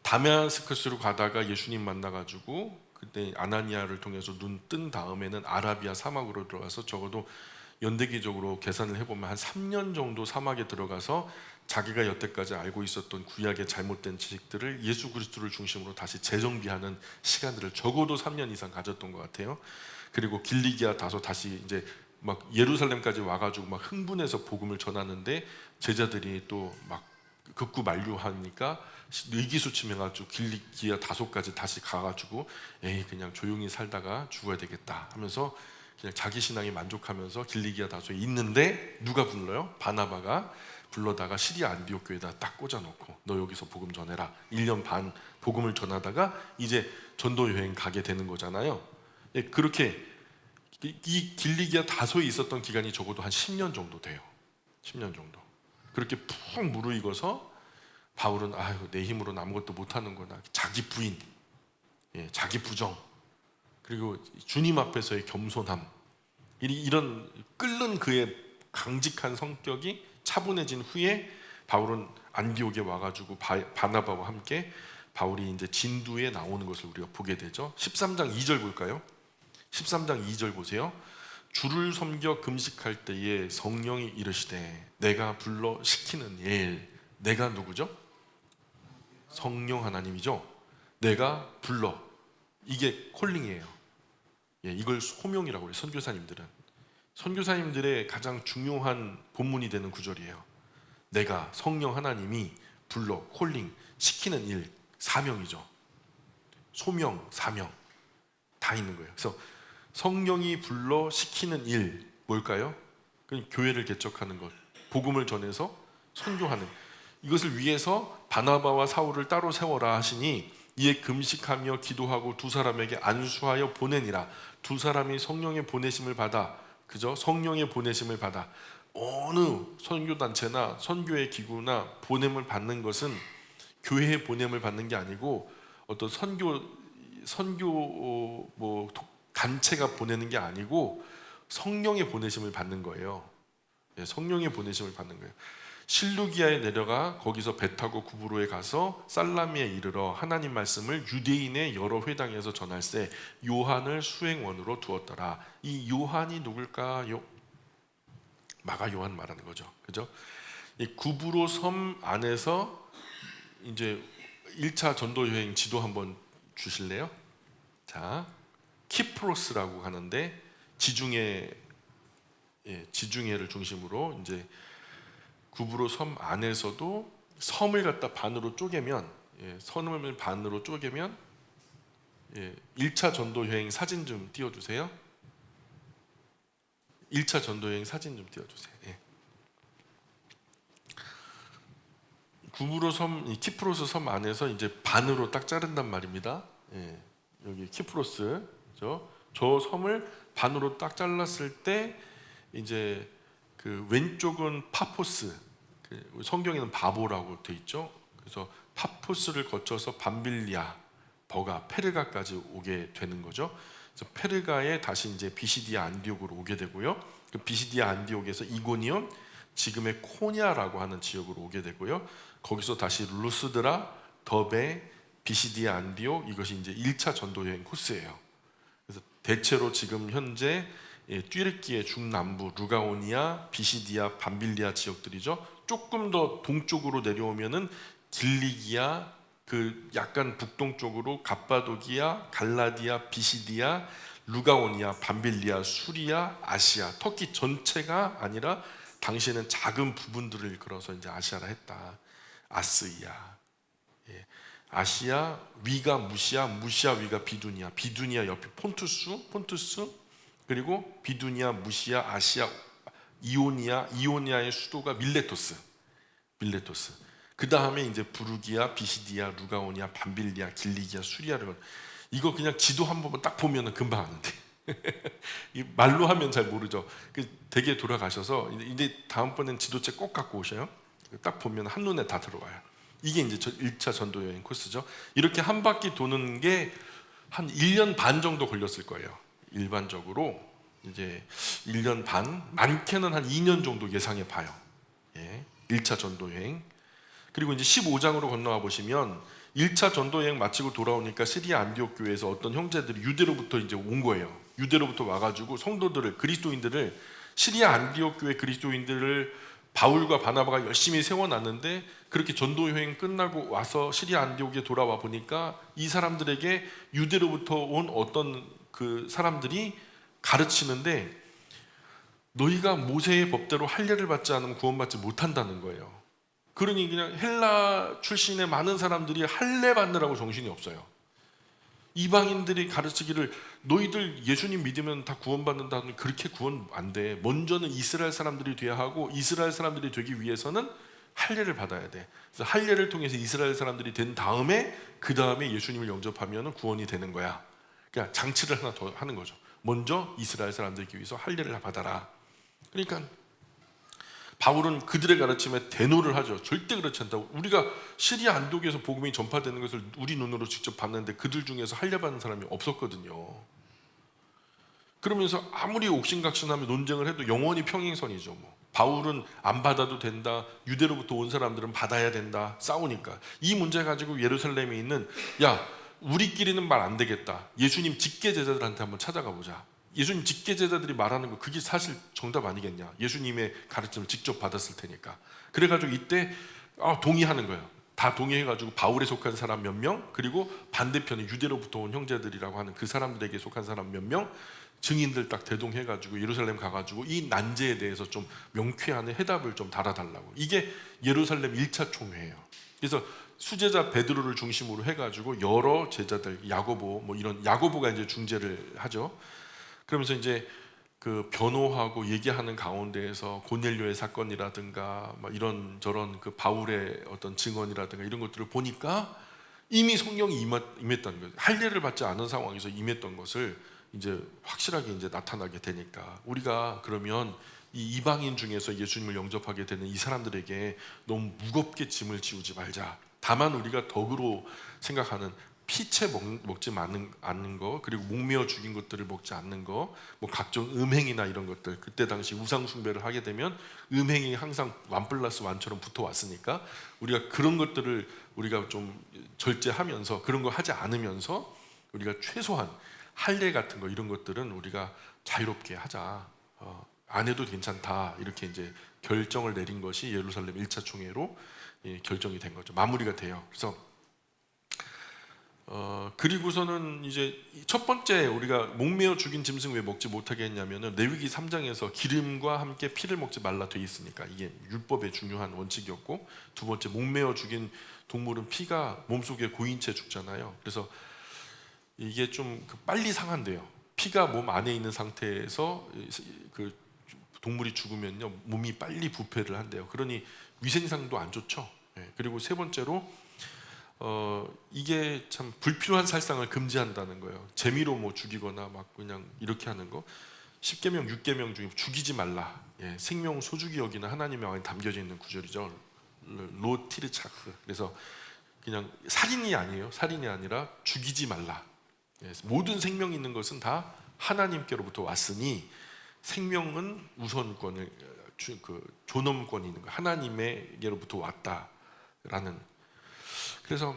다메스커스로 가다가 예수님 만나가지고 그때 아나니아를 통해서 눈 뜬 다음에는 아라비아 사막으로 들어가서 적어도 연대기적으로 계산을 해보면 한 3년 정도 사막에 들어가서 자기가 여태까지 알고 있었던 구약의 잘못된 지식들을 예수 그리스도를 중심으로 다시 재정비하는 시간들을 적어도 3년 이상 가졌던 것 같아요. 그리고 길리기아 다소 다시 이제 막 예루살렘까지 와가지고 막 흥분해서 복음을 전하는데 제자들이 또 막 극구 만류하니까 의기소침해가지고 길리기아 다소까지 다시 가가지고 에이 그냥 조용히 살다가 죽어야 되겠다 하면서 그냥 자기 신앙에 만족하면서 길리기아 다소에 있는데 누가 불러요? 바나바가 불러다가 시리아 안디옥 교회에다 딱 꽂아놓고 너 여기서 복음 전해라. 1년 반 복음을 전하다가 이제 전도 여행 가게 되는 거잖아요. 예, 그렇게 이 길리기아 다소에 있었던 기간이 적어도 한 10년 정도 돼요. 10년 정도. 그렇게 푹 무르익어서 바울은 아유 내 힘으로는 아무것도 못하는구나. 자기 부인, 예, 자기 부정, 그리고 주님 앞에서의 겸손함, 이런 끓는 그의 강직한 성격이 차분해진 후에 바울은 안디옥에 와가지고 바나바와 함께 바울이 이제 진두에 나오는 것을 우리가 보게 되죠. 13장 2절 볼까요? 13장 2절 보세요. 주를 섬겨 금식할 때에 성령이 이르시되 내가 불러 시키는 일. 내가 누구죠? 성령 하나님이죠. 내가 불러. 이게 콜링이에요. 예, 이걸 소명이라고 해요. 선교사님들의 가장 중요한 본문이 되는 구절이에요. 내가 성령 하나님이 불러 콜링 시키는 일, 사명이죠. 소명, 사명 다 있는 거예요. 그래서 성령이 불러 시키는 일 뭘까요? 교회를 개척하는 것, 복음을 전해서 선교하는 이것을 위해서 바나바와 사울을 따로 세워라 하시니 이에 금식하며 기도하고 두 사람에게 안수하여 보내니라. 두 사람이 성령의 보내심을 받아, 그죠? 성령의 보내심을 받아 어느 선교단체나 선교의 기구나 보냄을 받는 것은 교회의 보냄을 받는 게 아니고 어떤 선교 뭐 단체가 보내는 게 아니고 성령의 보내심을 받는 거예요. 예, 성령의 보내심을 받는 거예요. 실루기아에 내려가 거기서 배 타고 구브로에 가서 살라미에 이르러 하나님 말씀을 유대인의 여러 회당에서 전할세 요한을 수행원으로 두었더라. 이 요한이 누굴까요? 마가 요한 말하는 거죠. 그죠? 이 구브로 섬 안에서 이제 1차 전도 여행 지도 한번 주실래요? 자, 키프로스라고 하는데 지중해를 중심으로 이제 구브로 섬 안에서도 섬을 갖다 반으로 쪼개면, 섬을 반으로 쪼개면 1차 전도 여행 사진 좀 띄워주세요. 1차 전도 여행 사진 좀 띄워주세요. 구브로 섬, 키프로스 섬 안에서 이제 반으로 딱 자른단 말입니다. 여기 키프로스, 저 섬을 반으로 딱 잘랐을 때 이제 그 왼쪽은 파포스, 성경에는 바보라고 돼 있죠. 그래서 파포스를 거쳐서 밤빌리아, 버가, 페르가까지 오게 되는 거죠. 그래서 페르가에 다시 이제 비시디아 안디옥으로 오게 되고요. 그 비시디아 안디옥에서 이고니온, 지금의 코냐라고 하는 지역으로 오게 되고요. 거기서 다시 루스드라, 더베, 비시디아 안디옥, 이것이 이제 1차 전도 여행 코스예요. 그래서 대체로 지금 현재 튀르키예 중남부 루가오니아, 비시디아, 밤빌리아 지역들이죠. 조금 더 동쪽으로 내려오면은 길리기아, 그 약간 북동쪽으로 갑바도기아, 갈라디아, 비시디아, 루가오니아, 밤빌리아, 수리아, 아시아, 터키 전체가 아니라 당시에는 작은 부분들을 일컬어서 이제 아시아라 했다. 아스이아, 아시아 위가 무시아, 무시아 위가 비두니아, 비두니아 옆에 폰투스, 그리고 비두니아, 무시아, 아시아, 이오니아의 수도가 밀레토스. 그 다음에 이제 부르기아, 비시디아, 루가오니아, 밤빌리아, 길리기아, 수리아를 이거 그냥 지도 한 번만 딱 보면은 금방 아는데 이 말로 하면 잘 모르죠. 댁에 돌아가셔서 이제 다음번엔 지도책 꼭 갖고 오셔요. 딱 보면 한눈에 다 들어와요. 이게 이제 1차 전도 여행 코스죠. 이렇게 한 바퀴 도는 게 한 1년 반 정도 걸렸을 거예요. 일반적으로 이제 1년 반, 많게는 한 2년 정도 예상해 봐요. 1차 전도 여행. 그리고 이제 15장으로 건너와 보시면 1차 전도 여행 마치고 돌아오니까 시리아 안디옥 교회에서 어떤 형제들이 유대로부터 이제 온 거예요. 유대로부터 와가지고 성도들을, 그리스도인들을, 시리아 안디옥 교회 그리스도인들을 바울과 바나바가 열심히 세워놨는데, 그렇게 전도 여행 끝나고 와서 시리아 안디옥에 돌아와 보니까 이 사람들에게 유대로부터 온 어떤 그 사람들이 가르치는데, 너희가 모세의 법대로 할례를 받지 않으면 구원받지 못한다는 거예요. 그러니 그냥 헬라 출신의 많은 사람들이 할례 받느라고 정신이 없어요. 이방인들이 가르치기를 너희들 예수님 믿으면 다 구원받는다는, 그렇게 구원 안 돼. 먼저는 이스라엘 사람들이 돼야 하고, 이스라엘 사람들이 되기 위해서는 할례를 받아야 돼. 그래서 할례를 통해서 이스라엘 사람들이 된 다음에, 그 다음에 예수님을 영접하면 구원이 되는 거야. 그러니까 장치를 하나 더 하는 거죠. 먼저 이스라엘 사람들에게 위해서 할례를 받아라. 그러니까 바울은 그들의 가르침에 대노를 하죠. 절대 그렇지 않다고. 우리가 시리아 안독에서 복음이 전파되는 것을 우리 눈으로 직접 봤는데 그들 중에서 할례 받는 사람이 없었거든요. 그러면서 아무리 옥신각신하며 논쟁을 해도 영원히 평행선이죠. 뭐. 바울은 안 받아도 된다, 유대로부터 온 사람들은 받아야 된다, 싸우니까. 이 문제 가지고 예루살렘에 있는, 야, 우리끼리는 말 안 되겠다, 예수님 직계 제자들한테 한번 찾아가 보자. 예수님 직계 제자들이 말하는 거, 그게 사실 정답 아니겠냐, 예수님의 가르침을 직접 받았을 테니까. 그래가지고 이때 동의하는 거예요. 다 동의해가지고 바울에 속한 사람 몇 명, 그리고 반대편에 유대로부터 온 형제들이라고 하는 그 사람들에게 속한 사람 몇 명, 증인들 딱 대동해가지고 예루살렘 가가지고 이 난제에 대해서 좀 명쾌한 해답을 좀 달아달라고. 이게 예루살렘 1차 총회예요. 그래서 수제자 베드로를 중심으로 해가지고 여러 제자들, 야고보, 뭐 이런, 야고보가 이제 중재를 하죠. 그러면서 이제 그 변호하고 얘기하는 가운데에서 고넬료의 사건이라든가 막 이런 저런 그 바울의 어떤 증언이라든가 이런 것들을 보니까 이미 성령이 임했다는 거예요. 할례를 받지 않은 상황에서 임했던 것을 이제 확실하게 이제 나타나게 되니까, 우리가 그러면 이 이방인 중에서 예수님을 영접하게 되는 이 사람들에게 너무 무겁게 짐을 지우지 말자. 다만 우리가 덕으로 생각하는 피채 먹지 않는 거, 그리고 목매어 죽인 것들을 먹지 않는 거, 뭐 각종 음행이나 이런 것들, 그때 당시 우상 숭배를 하게 되면 음행이 항상 1+1처럼 붙어왔으니까 우리가 그런 것들을 우리가 좀 절제하면서, 그런 거 하지 않으면서 우리가 최소한 할례 같은 거, 이런 것들은 우리가 자유롭게 하자, 안 해도 괜찮다, 이렇게 이제 결정을 내린 것이 예루살렘 1차 총회로 결정이 된 거죠. 마무리가 돼요. 그래서 그리고서는 이제 첫 번째, 우리가 목매어 죽인 짐승 왜 먹지 못하게 했냐면은 레위기 3장에서 기름과 함께 피를 먹지 말라 돼 있으니까, 이게 율법의 중요한 원칙이었고, 두 번째, 목매어 죽인 동물은 피가 몸속에 고인 채 죽잖아요. 그래서 이게 좀 빨리 상한대요. 피가 몸 안에 있는 상태에서 그 동물이 죽으면요, 몸이 빨리 부패를 한대요. 그러니 위생상도 안 좋죠. 그리고 세 번째로 이게 참 불필요한 살상을 금지한다는 거예요. 재미로 뭐 죽이거나 막 그냥 이렇게 하는 거. 10계명 6계명 중에 죽이지 말라, 생명 소중히 여기는 하나님의 마음에 담겨져 있는 구절이죠. 로티르차크. 그래서 그냥 살인이 아니에요. 살인이 아니라 죽이지 말라. 모든 생명 있는 것은 다 하나님께로부터 왔으니 생명은 우선권을, 그 존엄권이 있는 거, 하나님에게로부터 왔다라는. 그래서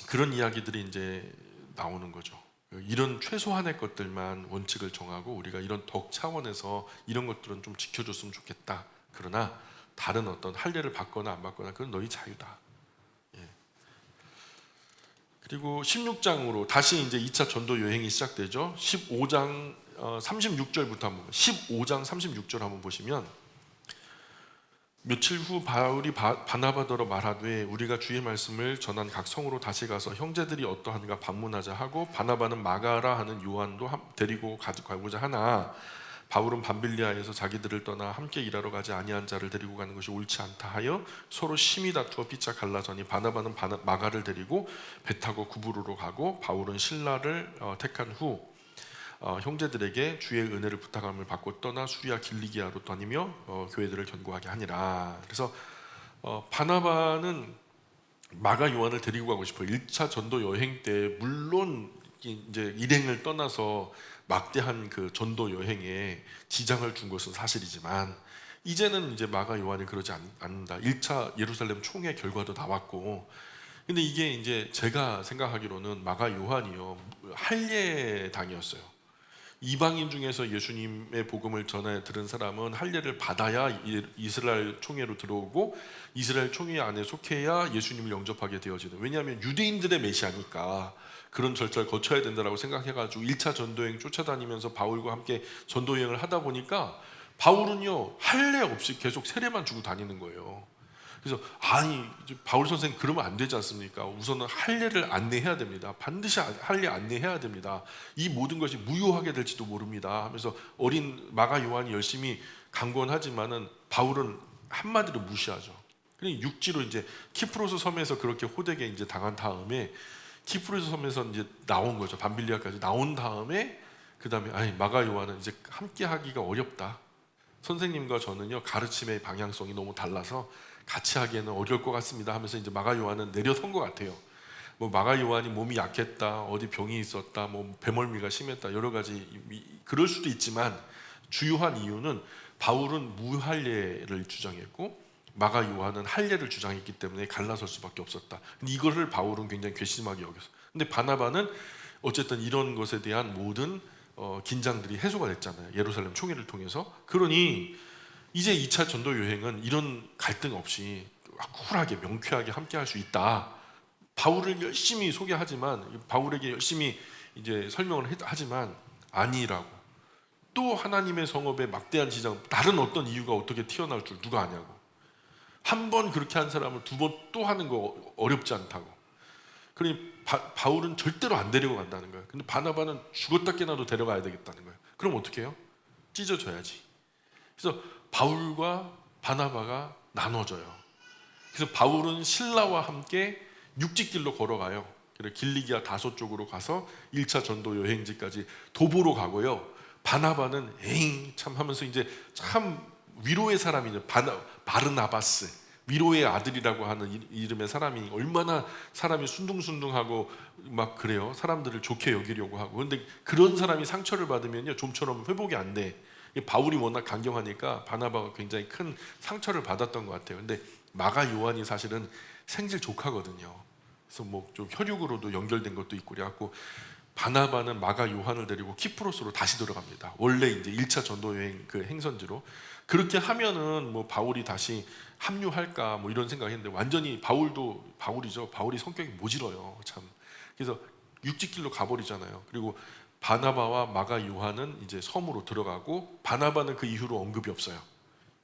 그런 이야기들이 이제 나오는 거죠. 이런 최소한의 것들만 원칙을 정하고 우리가 이런 덕 차원에서 이런 것들은 좀 지켜줬으면 좋겠다. 그러나 다른 어떤 할례를 받거나 안 받거나 그건 너희 자유다. 그리고 16장으로 다시 이제 2차 전도 여행이 시작되죠. 15장 36절부터 한번, 15장 36절 한번 보시면, 며칠 후 바울이 바나바더러 말하되 우리가 주의 말씀을 전한 각 성으로 다시 가서 형제들이 어떠한가 방문하자 하고, 바나바는 마가라 하는 요한도 데리고 가고자 하나 바울은 밤빌리아에서 자기들을 떠나 함께 일하러 가지 아니한 자를 데리고 가는 것이 옳지 않다 하여 서로 심히 다투어 피차 갈라서니, 바나바는 마가를 데리고 배 타고 구브로로 가고, 바울은 실라를 택한 후 형제들에게 주의 은혜를 부탁함을 받고 떠나 수리아 길리기아로 다니며 교회들을 견고하게 하니라. 그래서 바나바는 마가 요한을 데리고 가고 싶어요. 1차 전도 여행 때 물론 이제 일행을 떠나서 막대한 그 전도 여행에 지장을 준 것은 사실이지만, 이제는 이제 마가 요한이 그러지 않는다. 1차 예루살렘 총회 결과도 나왔고, 근데 이게 이제 제가 생각하기로는 마가 요한이요, 할례당이었어요. 이방인 중에서 예수님의 복음을 전해 들은 사람은 할례를 받아야 이스라엘 총회로 들어오고 이스라엘 총회 안에 속해야 예수님을 영접하게 되어지는, 왜냐하면 유대인들의 메시아니까 그런 절차를 거쳐야 된다라고 생각해가지고 1차 전도여행 쫓아다니면서 바울과 함께 전도여행을 하다 보니까 바울은요, 할례 없이 계속 세례만 주고 다니는 거예요. 그래서 아니, 바울 선생님 그러면 안 되지 않습니까? 우선은 할례를 안내해야 됩니다. 반드시 할례 안내해야 됩니다. 이 모든 것이 무효하게 될지도 모릅니다 하면서 어린 마가 요한이 열심히 강권하지만은 바울은 한마디로 무시하죠. 그러니 육지로 이제 키프로스 섬에서 그렇게 호되게 이제 당한 다음에 키프로스 섬에서 이제 나온 거죠. 밤빌리아까지 나온 다음에 그 다음에 아니, 마가 요한은 이제 함께 하기가 어렵다. 선생님과 저는요, 가르침의 방향성이 너무 달라서 같이 하기에는 어려울 것 같습니다 하면서 이제 마가 요한은 내려선 것 같아요. 뭐 마가 요한이 몸이 약했다, 어디 병이 있었다, 뭐 배멀미가 심했다, 여러 가지 그럴 수도 있지만 주요한 이유는 바울은 무할례를 주장했고 마가 요한은 할례를 주장했기 때문에 갈라설 수밖에 없었다. 근데 이거를 바울은 굉장히 괘씸하게 여겼어. 근데 바나바는 어쨌든 이런 것에 대한 모든 긴장들이 해소가 됐잖아요, 예루살렘 총회를 통해서. 그러니 이제 2차 전도 여행은 이런 갈등 없이 쿨하게 명쾌하게 함께 할 수 있다. 바울을 열심히 소개하지만, 바울에게 열심히 이제 설명을 하지만 아니라고. 또 하나님의 성업에 막대한 지장, 다른 어떤 이유가 어떻게 튀어나올 줄 누가 아냐고. 한 번 그렇게 한 사람을 두 번 또 하는 거 어렵지 않다고. 그러니 바울은 절대로 안 데리고 간다는 거예요. 근데 바나바는 죽었다 깨나도 데려가야 되겠다는 거예요. 그럼 어떻게 해요? 찢어져야지. 그래서 바울과 바나바가 나눠져요. 그래서 바울은 신라와 함께 육지길로 걸어가요. 그래서 길리기아 다소 쪽으로 가서 1차 전도 여행지까지 도보로 가고요. 바나바는 에잉 참 하면서 이제 참 위로의 사람이죠. 바르나바스, 위로의 아들이라고 하는 이름의 사람이 얼마나 사람이 순둥순둥하고 막 그래요. 사람들을 좋게 여기려고 하고. 근데 그런 사람이 상처를 받으면요, 좀처럼 회복이 안 돼. 바울이 워낙 강경하니까 바나바가 굉장히 큰 상처를 받았던 것 같아요. 근데 마가 요한이 사실은 생질 조카거든요. 그래서 뭐 좀 혈육으로도 연결된 것도 있고 그래갖고 바나바는 마가 요한을 데리고 키프로스로 다시 들어갑니다. 원래 이제 1차 전도 여행 그 행선지로. 그렇게 하면은 뭐 바울이 다시 합류할까 뭐 이런 생각했는데 완전히 바울도 바울이죠. 바울이 성격이 모질어요. 참. 그래서 육지길로 가버리잖아요. 그리고 바나바와 마가 요한은 이제 섬으로 들어가고 바나바는 그 이후로 언급이 없어요.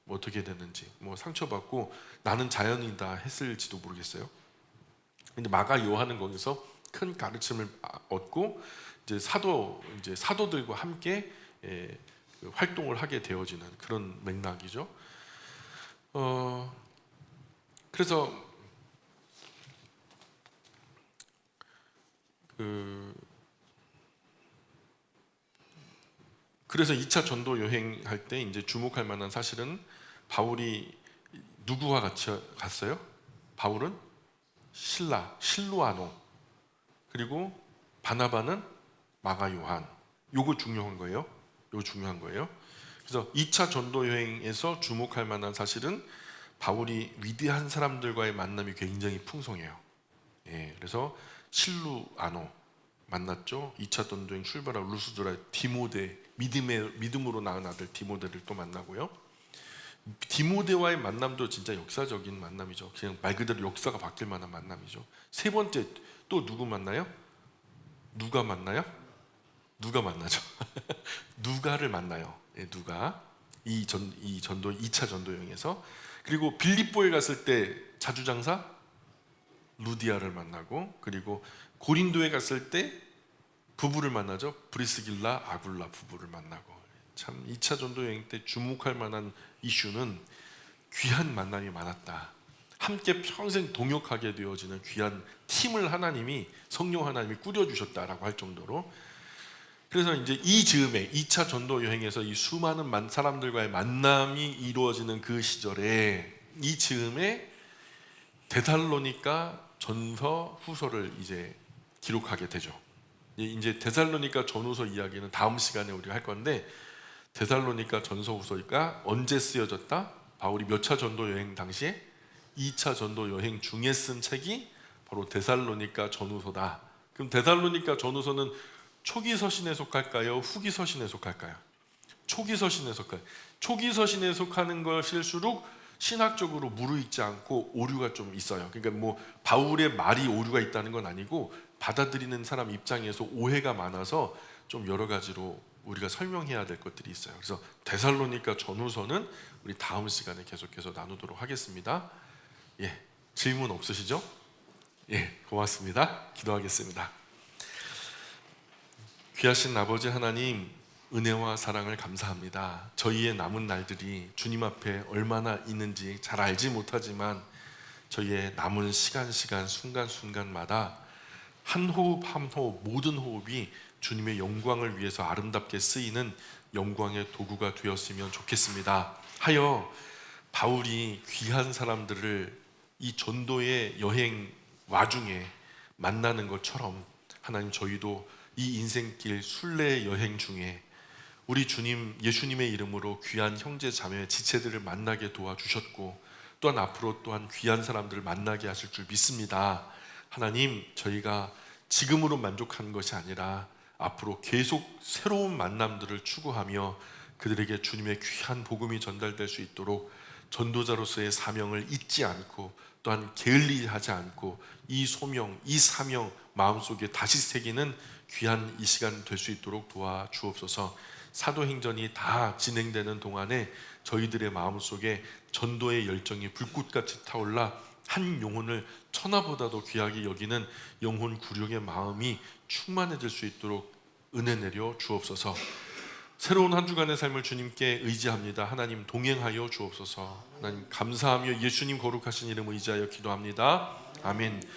뭐 어떻게 됐는지, 뭐 상처받고 나는 자연이다 했을지도 모르겠어요. 근데 마가 요한은 거기서 큰 가르침을 얻고 이제 사도들과 함께 그 활동을 하게 되어지는 그런 맥락이죠. 그래서 그래서 2차 전도 여행할 때 이제 주목할 만한 사실은 바울이 누구와 같이 갔어요? 바울은 실루아노, 그리고 바나바는 마가 요한. 요거 중요한 거예요. 요거 중요한 거예요. 그래서 2차 전도 여행에서 주목할 만한 사실은 바울이 위대한 사람들과의 만남이 굉장히 풍성해요. 예, 그래서 실루아노 만났죠. 2차 전도여행 출발한 루스드라 디모데, 믿음으로 낳은 아들 디모데를 또 만나고요. 디모데와의 만남도 진짜 역사적인 만남이죠. 그냥 말 그대로 역사가 바뀔 만한 만남이죠. 세 번째 또 누구 만나요? 누가 만나요? 누가 만나죠? 누가를 만나요. 예, 누가 이 전도 2차 전도 여행에서. 그리고 빌립보에 갔을 때 자주장사 루디아를 만나고, 그리고 고린도에 갔을 때 부부를 만나죠. 브리스길라 아굴라 부부를 만나고. 참 2차 전도 여행 때 주목할 만한 이슈는 귀한 만남이 많았다. 함께 평생 동역하게 되어지는 귀한 팀을 하나님이, 성령 하나님이 꾸려주셨다라고 할 정도로. 그래서 이제 이 즈음에 2차 전도 여행에서 이 수많은 사람들과의 만남이 이루어지는 그 시절에 이 즈음에 데살로니가 전서 후서를 이제 기록하게 되죠. 이제 데살로니가 전후서 이야기는 다음 시간에 우리가 할 건데, 데살로니가 전서 후서가 언제 쓰여졌다? 바울이 몇 차 전도 여행 당시에 2차 전도 여행 중에 쓴 책이 바로 데살로니가 전후서다. 그럼 데살로니가 전후서는 초기 서신에 속할까요? 후기 서신에 속할까요? 초기 서신에 속할. 초기 서신에 속하는 것일수록 신학적으로 무르익지 않고 오류가 좀 있어요. 그러니까 뭐 바울의 말이 오류가 있다는 건 아니고 받아들이는 사람 입장에서 오해가 많아서 좀 여러 가지로 우리가 설명해야 될 것들이 있어요. 그래서 데살로니가 전후서는 우리 다음 시간에 계속해서 나누도록 하겠습니다. 예, 질문 없으시죠? 예, 고맙습니다. 기도하겠습니다. 귀하신 아버지 하나님, 은혜와 사랑을 감사합니다. 저희의 남은 날들이 주님 앞에 얼마나 있는지 잘 알지 못하지만 저희의 남은 시간 순간순간마다 한 호흡 한 호흡, 모든 호흡이 주님의 영광을 위해서 아름답게 쓰이는 영광의 도구가 되었으면 좋겠습니다. 하여 바울이 귀한 사람들을 이 전도의 여행 와중에 만나는 것처럼 하나님, 저희도 이 인생길 순례 여행 중에 우리 주님 예수님의 이름으로 귀한 형제 자매 지체들을 만나게 도와주셨고 또한 앞으로 또한 귀한 사람들을 만나게 하실 줄 믿습니다. 하나님, 저희가 지금으로 만족하는 것이 아니라 앞으로 계속 새로운 만남들을 추구하며 그들에게 주님의 귀한 복음이 전달될 수 있도록 전도자로서의 사명을 잊지 않고 또한 게을리하지 않고 이 소명, 이 사명 마음속에 다시 새기는 귀한 이 시간 될 수 있도록 도와주옵소서. 사도행전이 다 진행되는 동안에 저희들의 마음속에 전도의 열정이 불꽃같이 타올라 한 영혼을 천하보다도 귀하게 여기는 영혼 구령의 마음이 충만해질 수 있도록 은혜 내려 주옵소서. 새로운 한 주간의 삶을 주님께 의지합니다. 하나님 동행하여 주옵소서. 하나님 감사하며 예수님 거룩하신 이름 의지하여 기도합니다. 아멘.